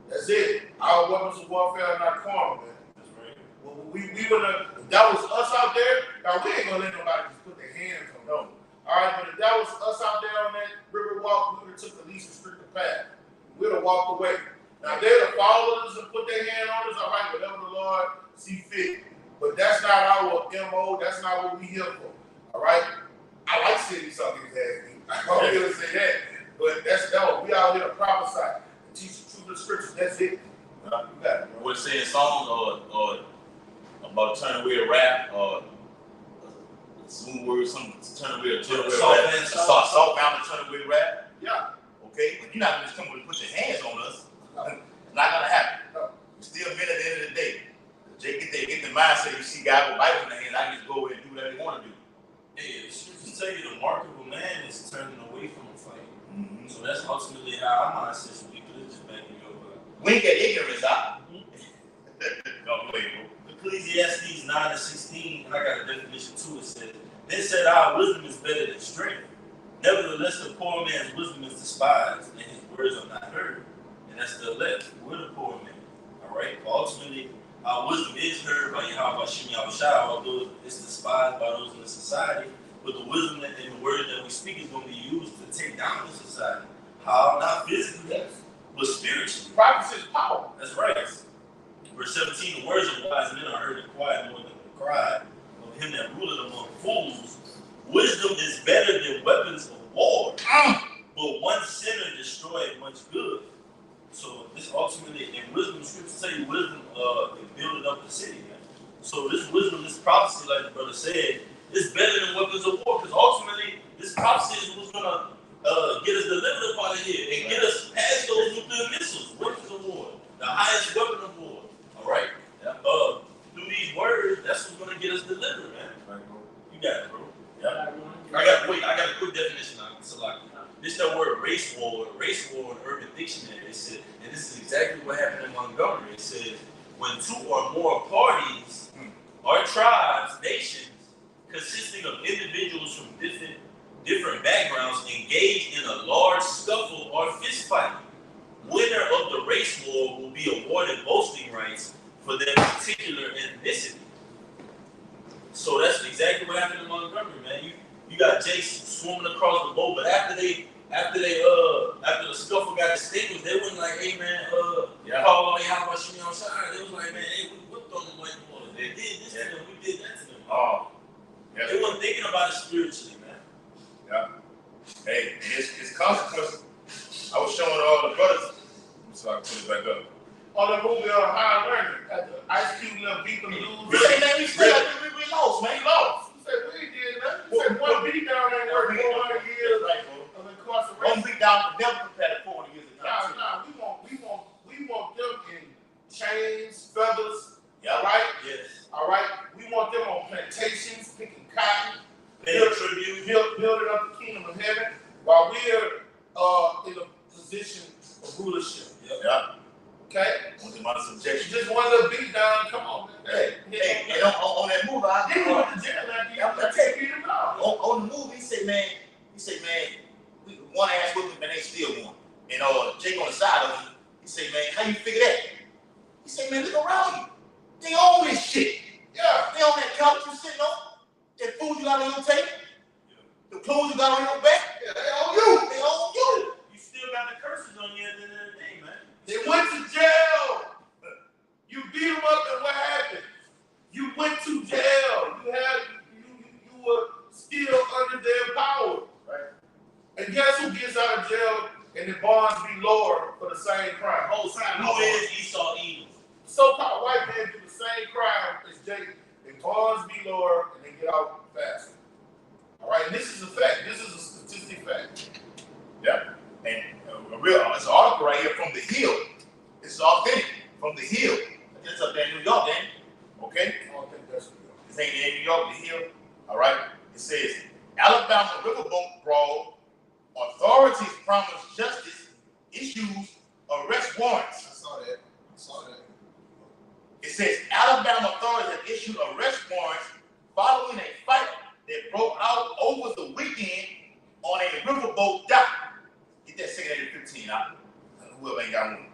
That's it. Our weapons of warfare are not carnal, man. That's right. Well, if that was us out there, now we ain't gonna let nobody just put their hands on them. All right, but if that was us out there on that river walk, we would have took the least restricted path. We'd have walked away. Now they'd have followed us and put their hand on us. All right, whatever the Lord see fit. But that's not our MO. That's not what we here for. All right? I like seeing something ass. I'm not going to say that. But that's no. We out here to prophesy and teach the truth of the scriptures. That's it. You got it, bro. What saying songs or about turning away a rap or smooth words, some turn away a rap. Soft family turn away rap. Yeah. Okay? But you're not going to just come and put your hands on us. No. It's not going to happen. No. We're still men at the end of the day. Jay get the mindset. You see guys with Bible in their hand, I can just go away and do whatever they want to do. Hey, the scriptures tell you the mark of a man is turning away from a fight. Mm-hmm. So that's ultimately how our mindset should be. Because it's just backing you up. Wink at ignorance, huh? Don't believe me. Ecclesiastes 9:16, and I got a definition too. It says, Then said our wisdom is better than strength. Nevertheless, the poor man's wisdom is despised, and his words are not heard. And that's the elect. We're the poor man. All right? Ultimately, our wisdom is heard by Yahweh Shem Yahushua, although it's despised by those in the society. But the wisdom and the word that we speak is going to be used to take down the society. How? Not physically, but spiritually. Prophecy is power. That's right. Verse 17, the words of wise men are heard in quiet more than the cry of him that ruleth among fools. Wisdom is better than weapons of war, but one sinner destroyed much good. So this ultimately, in wisdom, scripture tell you wisdom is building up the city. Man. So this wisdom, this prophecy, like the brother said, is better than weapons of war, because ultimately this prophecy is what's gonna get us delivered up out of here and get us past those nuclear missiles, weapons of war, the highest weapon of war. All right. Yeah. Through these words, that's what's gonna get us delivered, man. Right, bro. You got it, bro. Yeah. I got a quick definition on it. So like, this is the word race war in Urban Dictionary. It said, and this is exactly what happened in Montgomery. It says, when two or more parties or tribes, nations, consisting of individuals from different backgrounds engage in a large scuffle or fist fight. Winner of the race war will be awarded boasting rights for their particular ethnicity. So that's exactly what happened in Montgomery, man. You got Jace swimming across the boat, but after the scuffle got extinguished, they wasn't like, hey man, call all y'all about shooting outside. They was like, man, hey, we whipped on them white boys. They did this to them, we did that to them. Oh. Yeah. They wasn't thinking about it spiritually, man. Yeah. Hey, it's consequences. I was showing all the brothers, so I can put it back up. On the movie on High Learning, at the Ice Cube and beat them dudes. You say, man, we lost, man. We lost. You said we did nothing. You said one beat down ain't worth 400 years right, bro. of incarceration. One beat down never compared to 400 years of time. Nah, we want them in chains, feathers. Yeah. All right? Yes. All right? We want them on plantations, picking cotton, Tribute. building up the kingdom of heaven, while we're in a position of rulership. Yep. Yeah. Okay? Want them under subjection. Just one little beat down, come on, man. Hey, on that move, Then he went to jail after you beat him out. on the move, he said, man, we one ass with him, and they still won. And Jake on the side of him, he said, man, how you figure that? He said, man, look around you. They own this shit. Yeah. They own that couch you sitting on, that food you got on your table, the clothes you got on your back. Yeah, they own you. They own you. You still got the curses on you at the end of the day, man. They went to jail. You beat them up, and what happened? You went to jail. You were still under their power. Right. And guess who gets out of jail and the bonds be lower for the same crime? Whole time, who is Esau Edom? So-called white men do the same crime as Jake. And bonds be lower and they get out faster. All right, and this is a fact. This is a statistic fact. Yeah. And it's an article right here from The Hill. This is authentic from The Hill. It's up there in New York, man. Okay? I don't think that's real. This ain't in New York, The Hill. All right? It says, Alabama riverboat brawl. Authorities promise justice. Issues arrest warrants. I saw that. It says, Alabama authorities have issued arrest warrants following a fight that broke out over the weekend on a riverboat dock. Get that 615 out. Whoever ain't got one.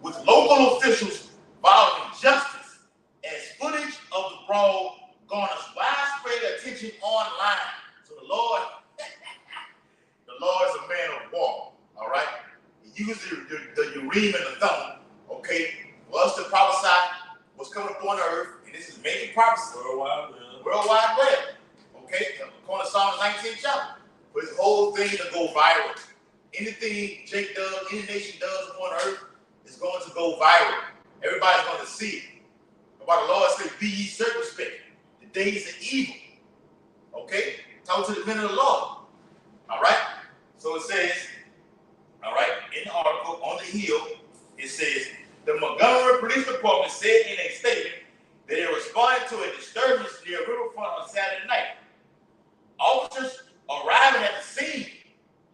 With local officials following justice as footage of the brawl garners widespread attention online. So the Lord is a man of war, all right? He used the Urim and the Thummim, okay, for us to prophesy what's coming upon the earth, and this is making prophecy. Worldwide web, okay? According to Psalm 19 chapter. For this whole thing to go viral. Anything Jake does, any nation does upon earth is going to go viral. Everybody's going to see it. But why the Lord said, be ye circumspect. The days are evil. Okay? Talk to the men of the Lord. All right? So it says, all right, in the article on The Hill, it says, the Montgomery Police Department said in a statement that they responded to a disturbance near Riverfront on Saturday night. Officers arriving at the scene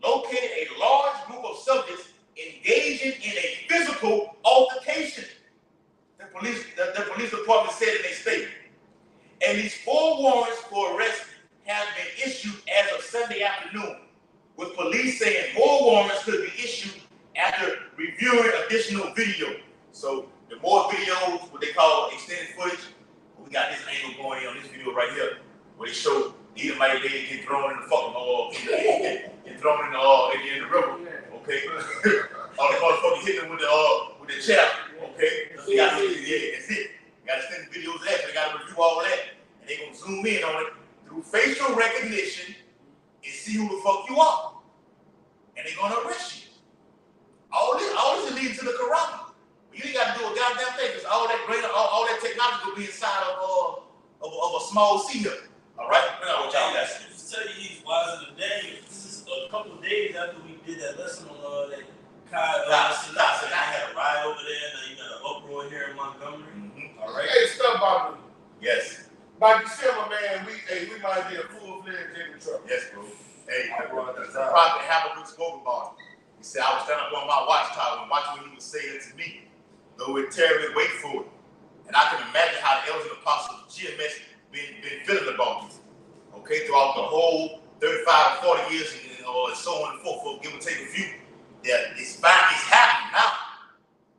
located a large group of subjects engaging in a physical altercation. The police department said in a statement. And these 4 warrants for arrest have securing additional video. So the more videos, what they call extended footage, we got this angle going in on this video right here, where they show the Edomite lady get thrown in the fucking get thrown in the river. Okay. All the motherfuckers hit them with the chair. Okay. So they got that's it. We got extended videos of that. So they got to review all that, and they gonna zoom in on it through facial recognition and see who the fuck you are, and they gonna arrest you. All this is leading to the Quran. You ain't got to do a goddamn thing, because all that technology will be inside of a small seat. All right? What y'all got? Just tell you he's wiser than Daniel. This is a couple of days after we did that lesson on that Kai. I had a ride over there, now you got an uproar here in Montgomery. Mm-hmm. All right. Hey, stuff about me. Yes. By December, man, we might be a full-fledged Jamie truck. Yes, bro. Hey, the prophet Habakkuk spoke about it. He said, I was standing up on my watchtower and watching what he was saying to me. Though it terribly wait for it. And I can imagine how the elders and apostles of GMS been feeling about this. Okay, throughout the whole 35 or 40 years and so on and forth, give or take a few, that it's happening now.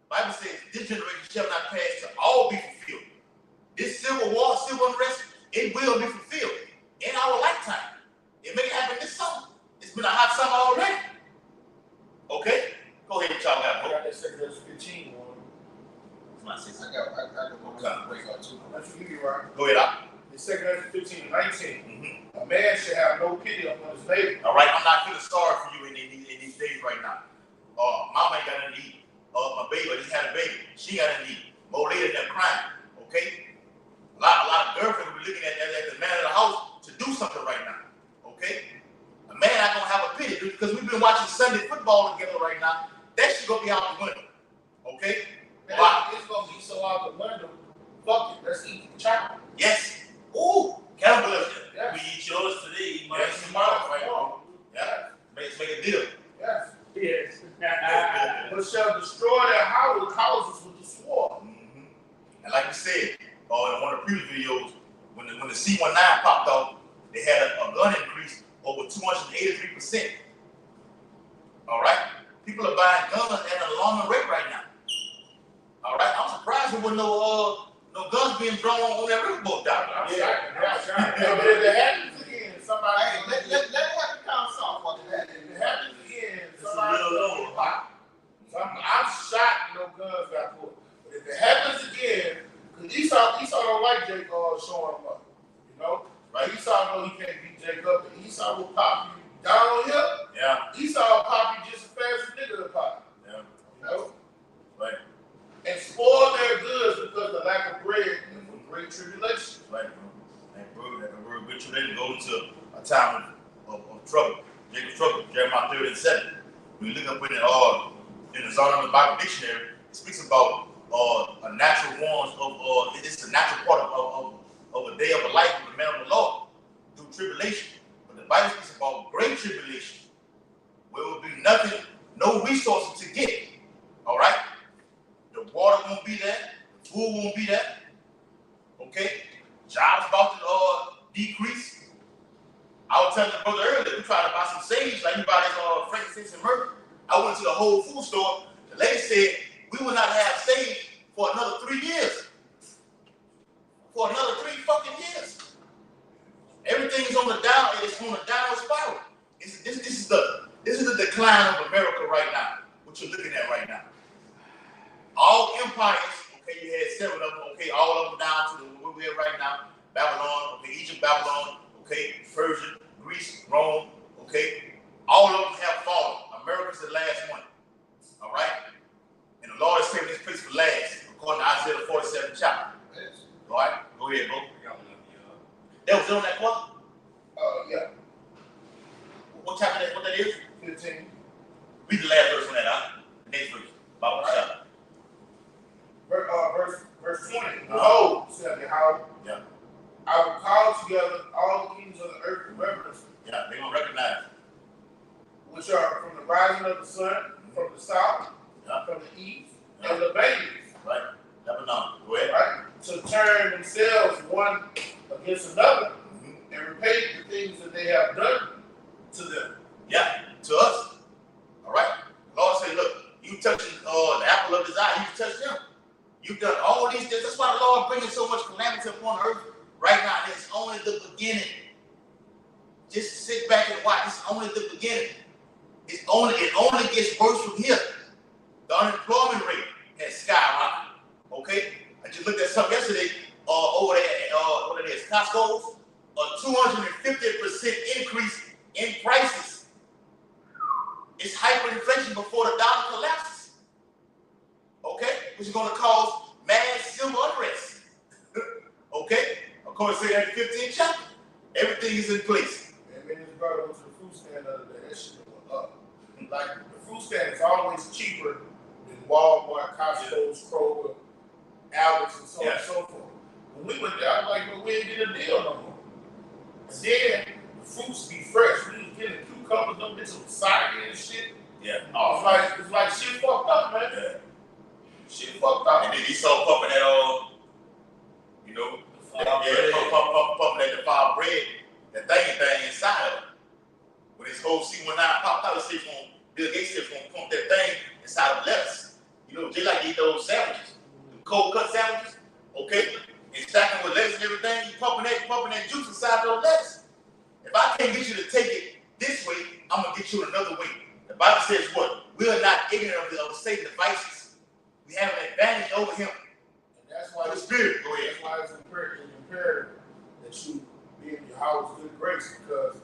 The Bible says this generation shall not pass to all be fulfilled. This civil war, civil unrest, it will be fulfilled in our lifetime. It may happen this summer. It's been a hot summer already. Okay? Go ahead, y'all got I got that second verse 15 one. I got one break out too. That's what you right. Go ahead, Al. The second verse 15 and 19. A man should have no pity upon his neighbor. All right, I'm not feeling sorry for you in these days right now. Mama ain't got nothing to eat. My baby, I just had a baby. She got nothing to eat. More later than crying. Okay? A lot of girlfriends will be looking at the man of the house to do something right now. Okay? A man not gonna have a pity because we've been watching Sunday football together right now. That shit gonna be out the window. Okay? Man, it's gonna be so out the window. Fuck it, let's eat the child. Yes. Ooh, cannibalism. Yes. We eat yours today, eat mine Yes, tomorrow. right, bro. Yeah. Let's make a deal. Yes. Yes. But shall destroy their houses with the sword. Mm-hmm. And like we said, in one of the previous videos, when the C-19 popped off, they had a gun increase over 283%. All right? People are buying guns at an alarming rate right now. All right? I'm surprised there wasn't no guns being drawn on that riverboat down there. But if it happens again, somebody Let it have the count soft after that. if it happens again, It's somebody a little lower. pop. I'm shocked no guns got pulled. But if it happens again, because Esau don't like Jacob showing him up. You know? Right? Esau know he can't beat Jacob, but Esau will pop you down here. Yeah. Esau will pop you just as fast as nigga will pop you. Yeah. You know? Right. And spoil their goods because of lack of bread and from great tribulation. Right, bro. That word good tribulation goes into a time of trouble. Jacob's trouble. Jeremiah 30:7. When you look up in the Zondervan Bible Dictionary, it speaks about a natural ones of it's a natural part of a day of a life of the man of the Lord through tribulation. But the Bible speaks about great tribulation, where there will be nothing, no resources to get. All right? The water won't be there, the food won't be there. Okay? Jobs about to decrease. I was telling the brother earlier, we tried to buy some sage, like you buy this frankincense and myrrh. I went to the Whole Food store. The lady said we will not have sage for another 3 years. For another 3 fucking years. Everything is on the down. It's on a downward spiral. This is the decline of America right now. What you're looking at right now. All empires. Okay, you had 7 of them. Okay, all of them down to where we're at right now. Babylon. Okay, Egypt, Babylon. Okay, Persia, Greece, Rome. Okay, all of them have fallen. America's the last one. All right, and the Lord is saving this place for last, according to Isaiah 47 chapter. All right, go ahead, bro. That was on that quote. Yeah. What chapter? What that is? 15. Read the last verse on that. Next verse. Bible chapter. Verse 20. Behold, said Yahweh. Yeah. I will call together all the kings of the earth in reverence. Yeah, they're gonna recognize. Which are from the rising of the sun, from the south, from the east, and the babies. Right. Lebanon. Go ahead. Right? To turn themselves one against another and repay the things that they have done to them. Yeah, to us. All right. The Lord said, look, You touching the apple of his eye. You touched him. You've done all these things. That's why the Lord bringing so much calamity upon earth right now. And it's only the beginning. Just sit back and watch. It's only the beginning. It only gets worse from here. The unemployment rate has skyrocketed. Okay? I just looked at something yesterday over there at what it is, Costco's, a 250% increase in prices. It's hyperinflation before the dollar collapses. Okay? Which is going to cause mass civil unrest. Okay? According to that 15th chapter. Everything is in place. And then this brother went to the fruit stand the other day. That shit went up. Like, the fruit stand is always cheaper than Walmart, Costco's, Kroger, Alex, and so on and so forth. When we went there, I was like, well, we ain't get a deal no more. And then the fruits be fresh. We was getting cucumbers, them bitches with soggy and shit. Yeah. It's like shit fucked up, man. Yeah. Shit fucked up. And then he saw pumping that you know, pumping that defiled bread, that thing inside of it. When his whole C19 popped out, Bill Gates said gonna pump that thing inside of lettuce. You know, just like you eat those sandwiches, the cold cut sandwiches, okay? And stacking with lettuce and everything, you pumping that juice inside those lettuce. If I can't get you to take it this way, I'm gonna get you another way. The Bible says what? We are not ignorant of Satan's devices. We have an advantage over him. And that's why the spirit. Go ahead. That's why it's imperative that you be in your house good grace, because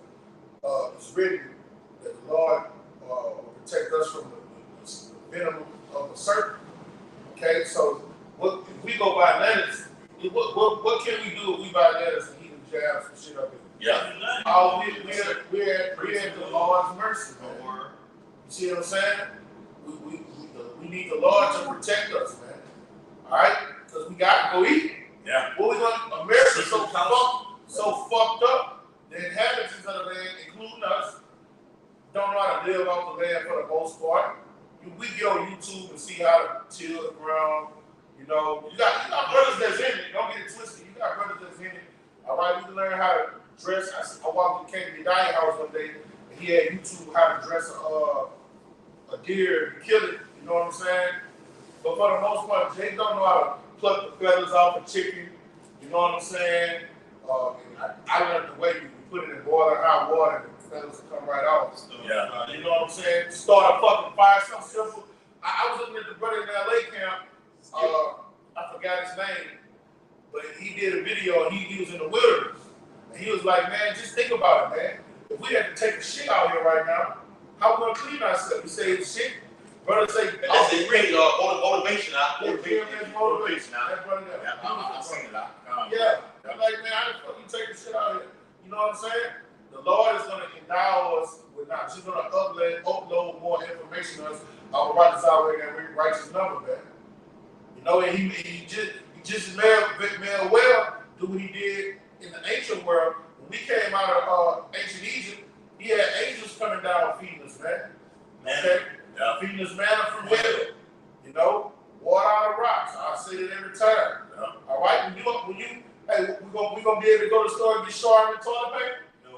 it's written that the Lord will protect us from the venom of the serpent. Okay, so if we go buy lettuce, what can we do if we buy lettuce and he can jab some shit up in? Yeah. We're at the Lord's mercy, man. You see what I'm saying? We need the Lord to protect us, man. All right, because we got to go eat. Yeah. What we gonna? America's so fucked up. The inhabitants of the land, including us, don't know how to live off the land for the most part. We get on YouTube and see how to till the ground. You know, you got brothers that's in it. Don't get it twisted. You got brothers that's in it. All right, we can learn how to dress. I walked to Kennedy Dining House one day, and he had YouTube how to dress a deer and kill it. You know what I'm saying? But for the most part, they don't know how to pluck the feathers off a chicken. You know what I'm saying? I learned the way you put it in boiling hot water and the feathers will come right off. Yeah. You know what I'm saying? Start a fucking fire, something simple. I was looking at the brother in the LA camp. I forgot his name, but he did a video and he was in the wilderness. And he was like, man, just think about it, man. If we had to take a shit out here right now, how we gonna clean ourselves? We say shit. Brother say, that's a great motivation out. Motivation out. That brother there. I've seen it out. Yeah. I'm like, man, how the fuck you take the shit out here? You know what I'm saying? The Lord is gonna endow us with not just gonna upload more information to us. I will write this out right now, righteous number, man. You know, and he just may well do what he did in the ancient world. When we came out of ancient Egypt, he had angels coming down feeding us, man. Okay? Yeah. Feeding us manna from heaven. You know, water out of rocks. I say that every time. Yeah. All right, hey, we're gonna be able to go to the store and get Charmin toilet paper. No.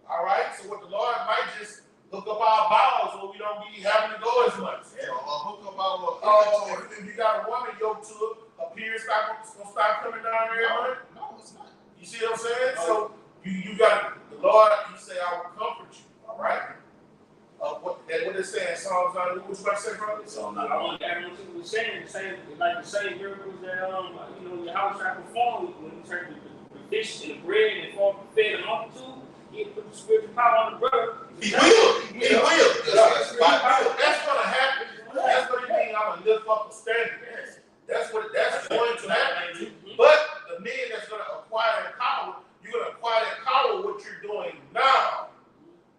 All right, so what the Lord might just hook up our bowels so we don't be having to go as much. Yeah. Hook up our if you got a woman yoked to it, her period's gonna stop coming down there. No, it's not. You see what I'm saying? So you got the Lord. He say, "I will comfort you." All right. What they're saying, Psalms 9. What you about to say, brother? Psalms 9. Everyone was saying the same miracles that your house trying to perform when you turn the fish and the bread and fed the multitude. He put the spiritual power on the brother. He will. That's gonna happen. That's what it means. I'm gonna lift up the standard. That's going to happen. But the men that's gonna acquire that power, you're gonna acquire that power. What you're doing now.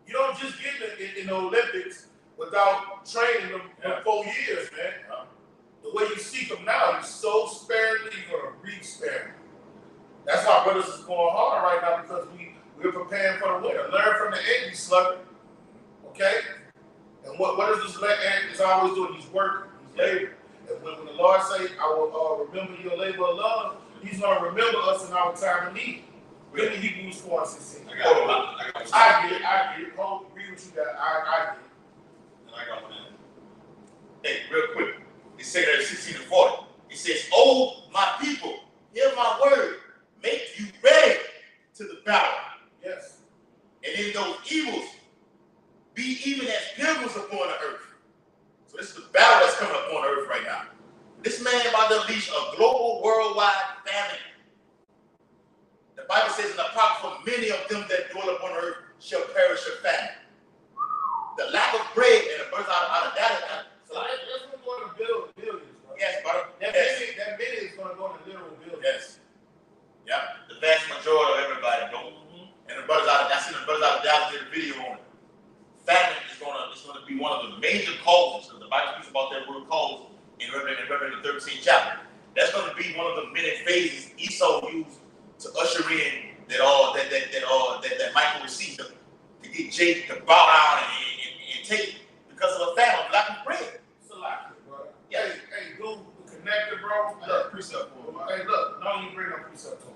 You don't just get in the Olympics without training them for 4 years, man. The way you seek them now, you sow sparingly, you're going to reap sparingly. That's why brothers is going harder right now, because we're preparing for the winter. Learn from the ant, you slugger. Okay? And what does this ant is always doing? He's working, he's laboring. And when the Lord say, I will remember your labor of love, he's going to remember us in our time of need. Really, Hebrews 4:16. I get it. Hold, read what you got. I get it. And I got one in. Hey, real 2 Corinthians 16 and 40. It says, "Oh, my people, hear my word. Make you ready to the battle. Yes. And in those evils, be even as pilgrims upon the earth." So this is the battle that's coming upon earth right now. This man about to unleash a global, worldwide famine. The Bible says in the prophet, "For many of them that dwell upon earth shall perish of famine." The lack of bread and the birth out of that. So that's going to go into billions, bro. Yes, brother. That many is going to go into literal billions. Yes. Yeah. The vast majority of everybody don't. And the brothers out of, I seen the brothers out of Dallas did a video on it. Famine is gonna be one of the major causes, because the Bible speaks about that word cause in Revelation 13th chapter. That's gonna be one of the many phases Esau used to usher in that Michael received to get Jake to bow down and take it because of a famine, lack of bread. It's a lot, bro. Yeah. Hey, dude, the connector, bro. Look, precept for him. Hey, look, no, you bring up precept to him.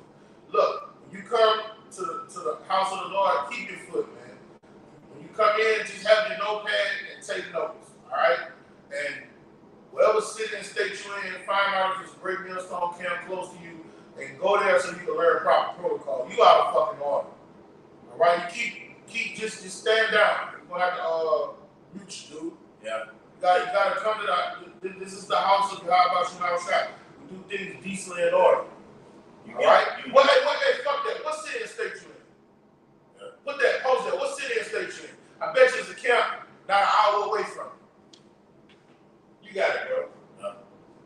Look, when you come to the house of the Lord, keep your foot, man. When you come in, just have your notepad and take notes, all right? And whatever city and state you're in, find out if there's a great millstone camp close to you, and go there so you can learn proper protocol. You out of fucking order, all right? You keep just stand down. You're gonna have to reach, dude. Yeah. You gotta come to that. This is the house of God about you now shop. We do things decently in order. All right? Hey, fuck that. What city and state you in? Yeah. Put that, post that. What city and state you in? I bet you it's a camp not an hour away from you. You got it, bro.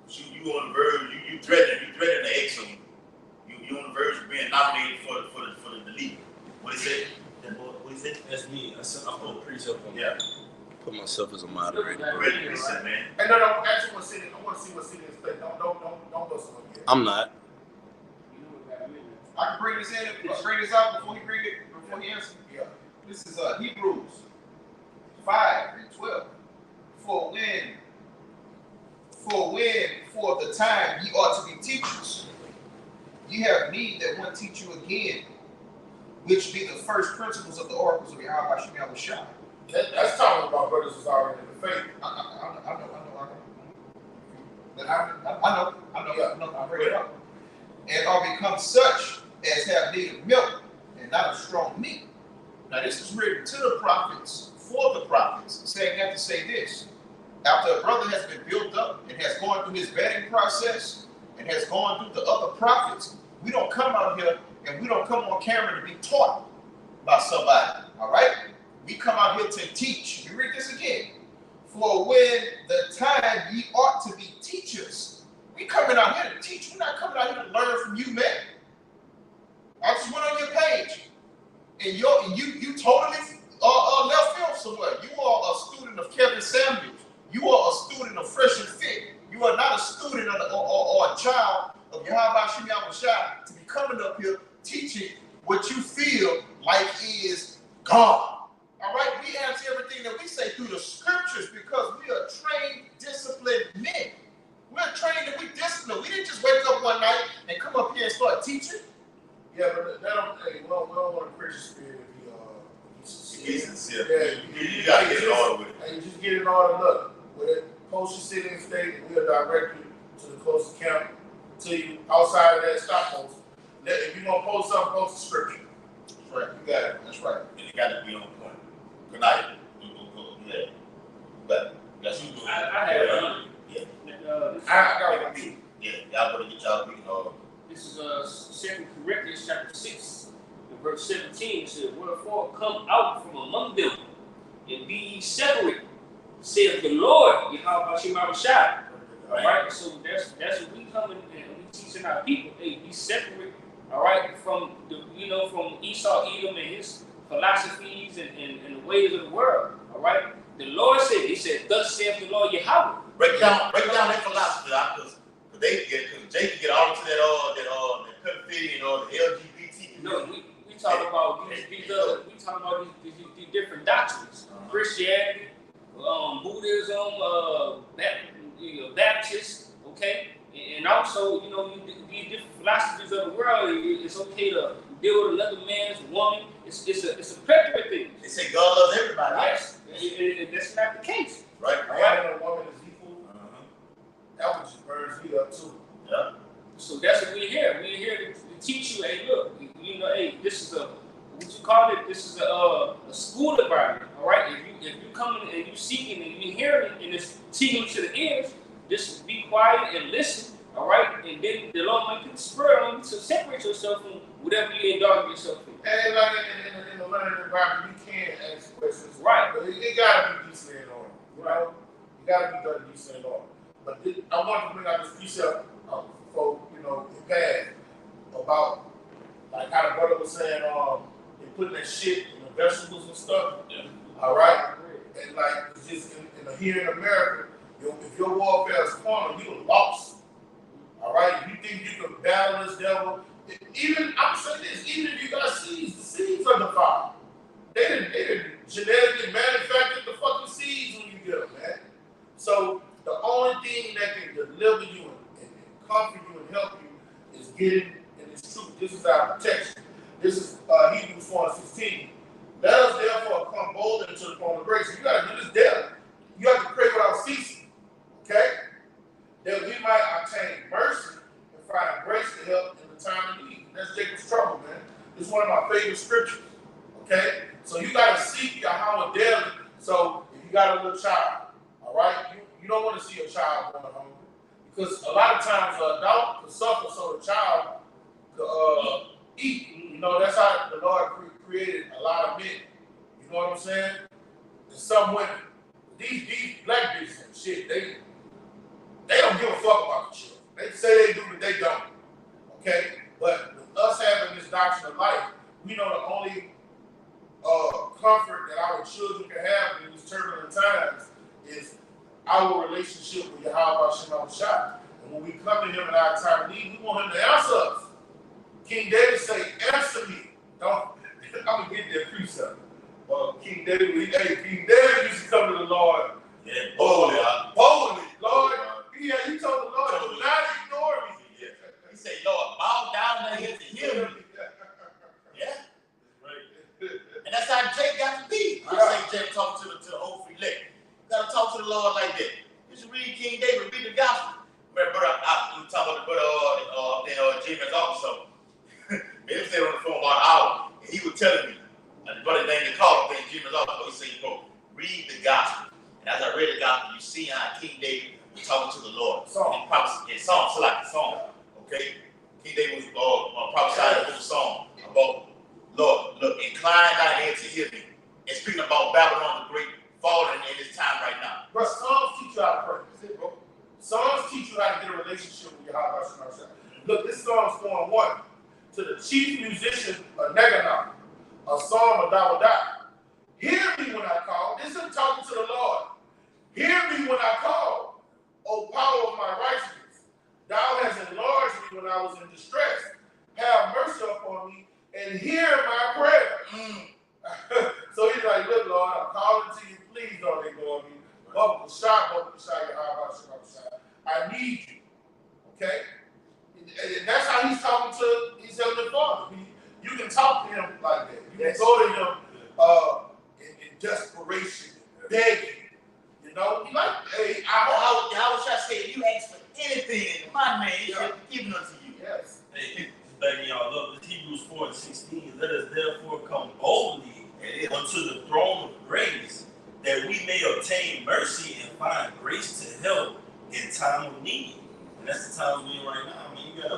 You on the verge, you threatening the exo. You on the verge of being nominated for the league. What is it? What is it? That's me. I put precept on. Yeah. Put myself as a moderator. Ready to listen, man. Hey, no, actually, what city? I want to see what city and state. Don't go somewhere yet. I'm not. I can bring this out before he answers. Yeah. This is Hebrews 5:12. For the time ye ought to be teachers, ye have need that one teach you again, which be the first principles of the oracles of Yahweh Hashem Yahushua. That's talking about brothers who's already in the faith. I know. I bring it up. And are become such as have need of milk and not of strong meat. Now this is written to the prophets, for the prophets, saying that to say this. After a brother has been built up and has gone through his vetting process and has gone through the other prophets, we don't come out here and we don't come on camera to be taught by somebody, all right? We come out here to teach. You read this again. For when the time ye ought to be teachers. We coming out here to teach. We're not coming out here to learn from you, man. I just went on your page, and you totally left field somewhere. You are a student of Kevin Samuels. You are a student of Fresh and Fit. You are not a student or a child of Yahweh Hashem Yahushua to be coming up here teaching what you feel like is God. All right, we answer everything that we say through the scriptures because we are trained, disciplined men. We're trained and we're disciplined. We didn't just wake up one night and come up here and start teaching. Yeah, but that don't. Hey, we don't want a Christian spirit if Be sincere. Yeah, You gotta get it all with it. Hey, just get it all in look. Post your city and state, and we'll direct you to the closest camp to you. Outside of that, stop posting. If you're gonna post something, post the scripture. That's right. You got it. That's right. And it got to be on point. Good night. Yeah. But that's you. I had Yeah. I got one too. Yeah. Y'all better get y'all reading all. This is 2 Corinthians chapter 6, and verse 17. It says, "Wherefore come out from among them, and be ye separate, saith the Lord, Yahweh Hashem Yahushua." All right, so that's what we coming and we teaching our people. Hey, be separate. All right, from from Esau, Edom, and his philosophies and the ways of the world. All right, the Lord said, He said, "Thus saith the Lord Yahweh." Break down that philosophy, because Jay can get all into that pedophilia and all the LGBT. No, we talk about these different doctrines: Christianity, Buddhism, Baptist, okay, and also these different philosophies of the world. It's okay to deal with another man's woman. It's a predator thing. They say God loves everybody. Yes, that's not the case. Right. Man and a woman is equal. That and it's tingling to the ears, just be quiet and listen, all right? And then the Lord might put the spirit on you to separate yourself from whatever you indulge yourself in. And like in the learning environment, you can ask questions. Right. But it gotta be decent and order. You know? You gotta be done decent and order. But I want to bring out this precept for, you know, in past about like how the brother was saying, they putting that shit in the vegetables and stuff. Yeah. All right? And like, it's just here in America, if your warfare is carnal, you're lost. All right? If you think you can battle this devil, even, I'm saying this, even if you got seeds, the seeds are defiled. They didn't genetically manufacture the fucking seeds when you get them, man. So the only thing that can deliver you and comfort you and help you is getting in this truth. This is our protection. This is Hebrews 4:16. Let us therefore come boldly into the throne of grace. You got to do this daily. You have to pray without ceasing. Okay? That we might obtain mercy and find grace to help in the time of need. That's Jacob's trouble, man. It's one of my favorite scriptures. Okay? So you got to seek Yahweh daily. So if you got a little child, all right, you don't want to see a child going hungry. Because a lot of times an adult could suffer so the child could eat. You know, that's how the Lord created a lot of men. You know what I'm saying? And some women. These black bitches and shit, they don't give a fuck about the children. They say they do, but they don't. Okay? But with us having this doctrine of life, we know the only comfort that our children can have in these turbulent times is our relationship with Yahweh Shem Shai. And when we come to him in our time of need, we want him to answer us. King David say, answer me. Don't, I'm going to get their precept. King David used to come to the Lord. Yeah, boldly. Boldly. Lord, yeah, he told the Lord, do not ignore me. Yeah. He said, Lord, bow down and to hear me. Yeah. Right. And that's how Jake got to be. I say Jake talking to the old elect. You got to talk to the Lord like that. You should read King David, read the gospel. Remember, you talking about the brother Jimmy's also. Maybe stayed on the phone about an hour, and he was telling me, the brother named the call him Jimmy's also. He said, read the gospel. And as I read the gospel, you see how King David was talking to the Lord. Psalm, select the song. Okay? King David was prophesying a song about, Lord, look, incline thine ear to hear me. And speaking about Babylon the Great falling in this time right now. But Psalms teach you how to pray. That's it, bro. Psalms teach you how to get a relationship with Yahweh Shem Shai. Look, this Psalm's 4:1. To the chief musician of Neganah, a psalm of Dawadah. Hear me when I call. This is talking to the Lord. Hear me when I call, O power of my righteousness. Thou hast enlarged me when I was in distress. Have mercy upon me and hear my prayer. So he's like, look, Lord, I'm calling to you. Please don't ignore me. I need you. Okay? And that's how he's talking to his heavenly Father. You can talk to him like that. You can go to him in desperation, begging. You know, he like, hey, I was trying to say, if you ask for anything in my name, it shall be given unto you. Yes. Hey, begging y'all up. Hebrews 4:16. Let us therefore come boldly unto the throne of grace, that we may obtain mercy and find grace to help in time of need. And that's the time we're in right now. I mean, you got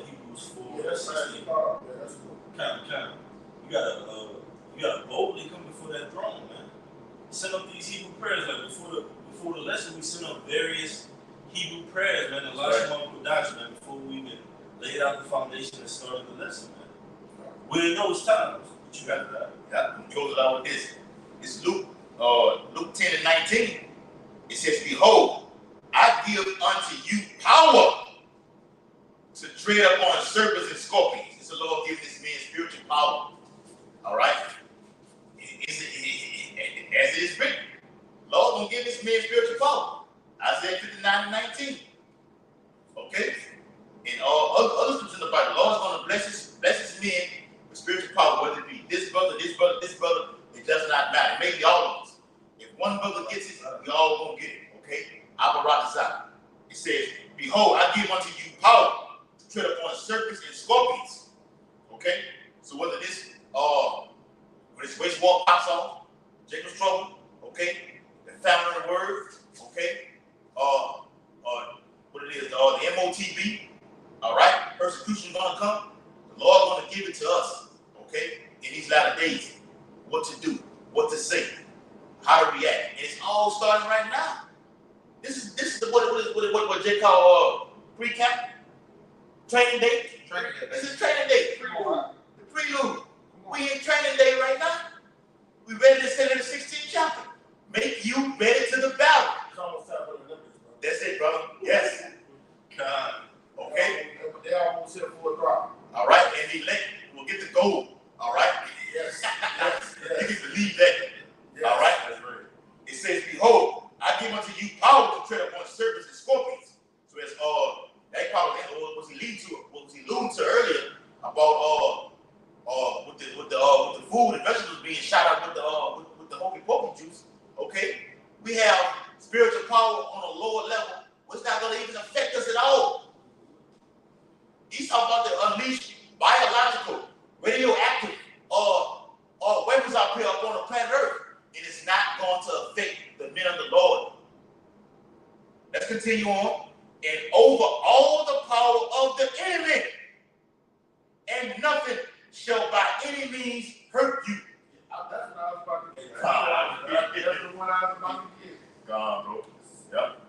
Hebrews 4. Yeah, that's right. Yeah, that's cool. Kind of. You gotta boldly come before that throne, man. Send up these Hebrew prayers. Like before the lesson, we sent up various Hebrew prayers, man. And Lashma Kodash, man, before we even laid out the foundation and started the lesson, man. We're in those times. But you got that. Yeah, I'm close it out with this. It's Luke 10:19. It says, behold, I give unto you power to tread upon serpents and scorpions. It's the Lord giving this man spiritual power. All right? As it is written, Lord gonna give this man spiritual power. Isaiah 59:19. Okay? And all other scriptures in the Bible, Lord's gonna bless his men with spiritual power, whether it be this brother, it does not matter. Maybe all of us. If one brother gets it, we all gonna get it. Okay? Abarakazah. It says, behold, I give unto you power to tread upon serpents and scorpions. Okay? So whether this when this waste wall pops off, Jacob's trouble, okay, the famine of the word, This is what Jay call pre-camp, training day. This is training day. The prelude. We in training day right now. We ready to send in the 16th chapter. Make you ready to the battle. It's almost time for the Olympics, bro. That's it, brother. Yes. Okay. They almost hit 4 o'clock. All right. And the elect will get the gold. All right. Yes. You can believe that. Yes. All right. That's right. It says, "Behold, I give unto you power to tread upon serpents and scorpions." So it's that power. What was he leading to? What was he alluding to earlier about with the food and vegetables being shot out with the hokey pokey juice? Okay, we have spiritual power on a lower level. What's not going to even affect us at all? He's talking about the unleashed biological, radioactive, weapons out here up on the planet Earth. It is not going to affect the men of the Lord. Let's continue on. And over all the power of the enemy, and nothing shall by any means hurt you. That's what I was about to get. That's the one I was about to get. God, bro. Yep.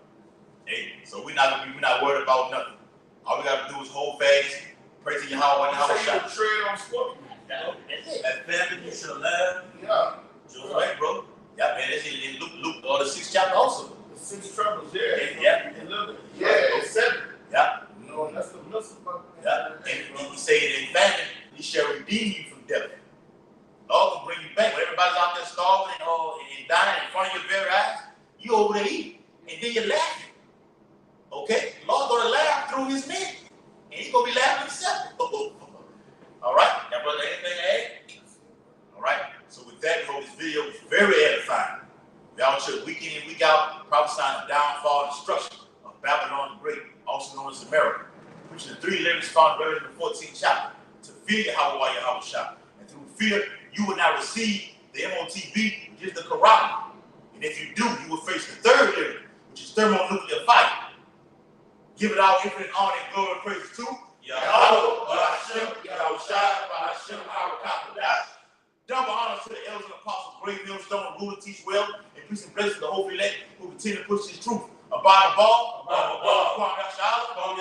Hey, so we're not worried about nothing. All we gotta do is hold fast, pray to Yahweh and Yahweh. You tread on scorpions. That's it. That famine, you should laugh. Yeah. Just right, bro. Yeah, man. That's in Luke, the 6th chapter also. The 6 troubles, yeah. Yeah. Yeah, it's 7. Yeah. No, that's the mitzvah. Yeah. And he said in famine, he shall redeem you from death. Lord will bring you back. When everybody's out there starving and dying in front of your very eyes, you over there eating. And then you're laughing. Okay? The Lord's going to laugh through his men. And he's going to be laughing himself. All right? Now, brother, anything to add? All right? So with that, bro, this video was very edifying. Y'all should week in and week out prophesying the downfall and destruction of Babylon the Great, also known as America. Preaching the 3 lyrics found buried in the 14th chapter. To fear Yahweh Shah. And through fear, you will not receive the MOTB, which is the Quran. And if you do, you will face the 3rd lyric, which is thermonuclear fire. Give it all infinite honor and glory and praise to Yahweh, Hashem, Yahweh Shah, Hashem, double honor to the elders and apostles, great millstone, ruler, teach well, and peace and blessings to the holy elect who continue to push his truth. Abide above, Shalom,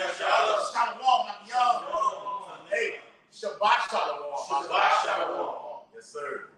Hey, Shabbat Shalom. Yes, sir.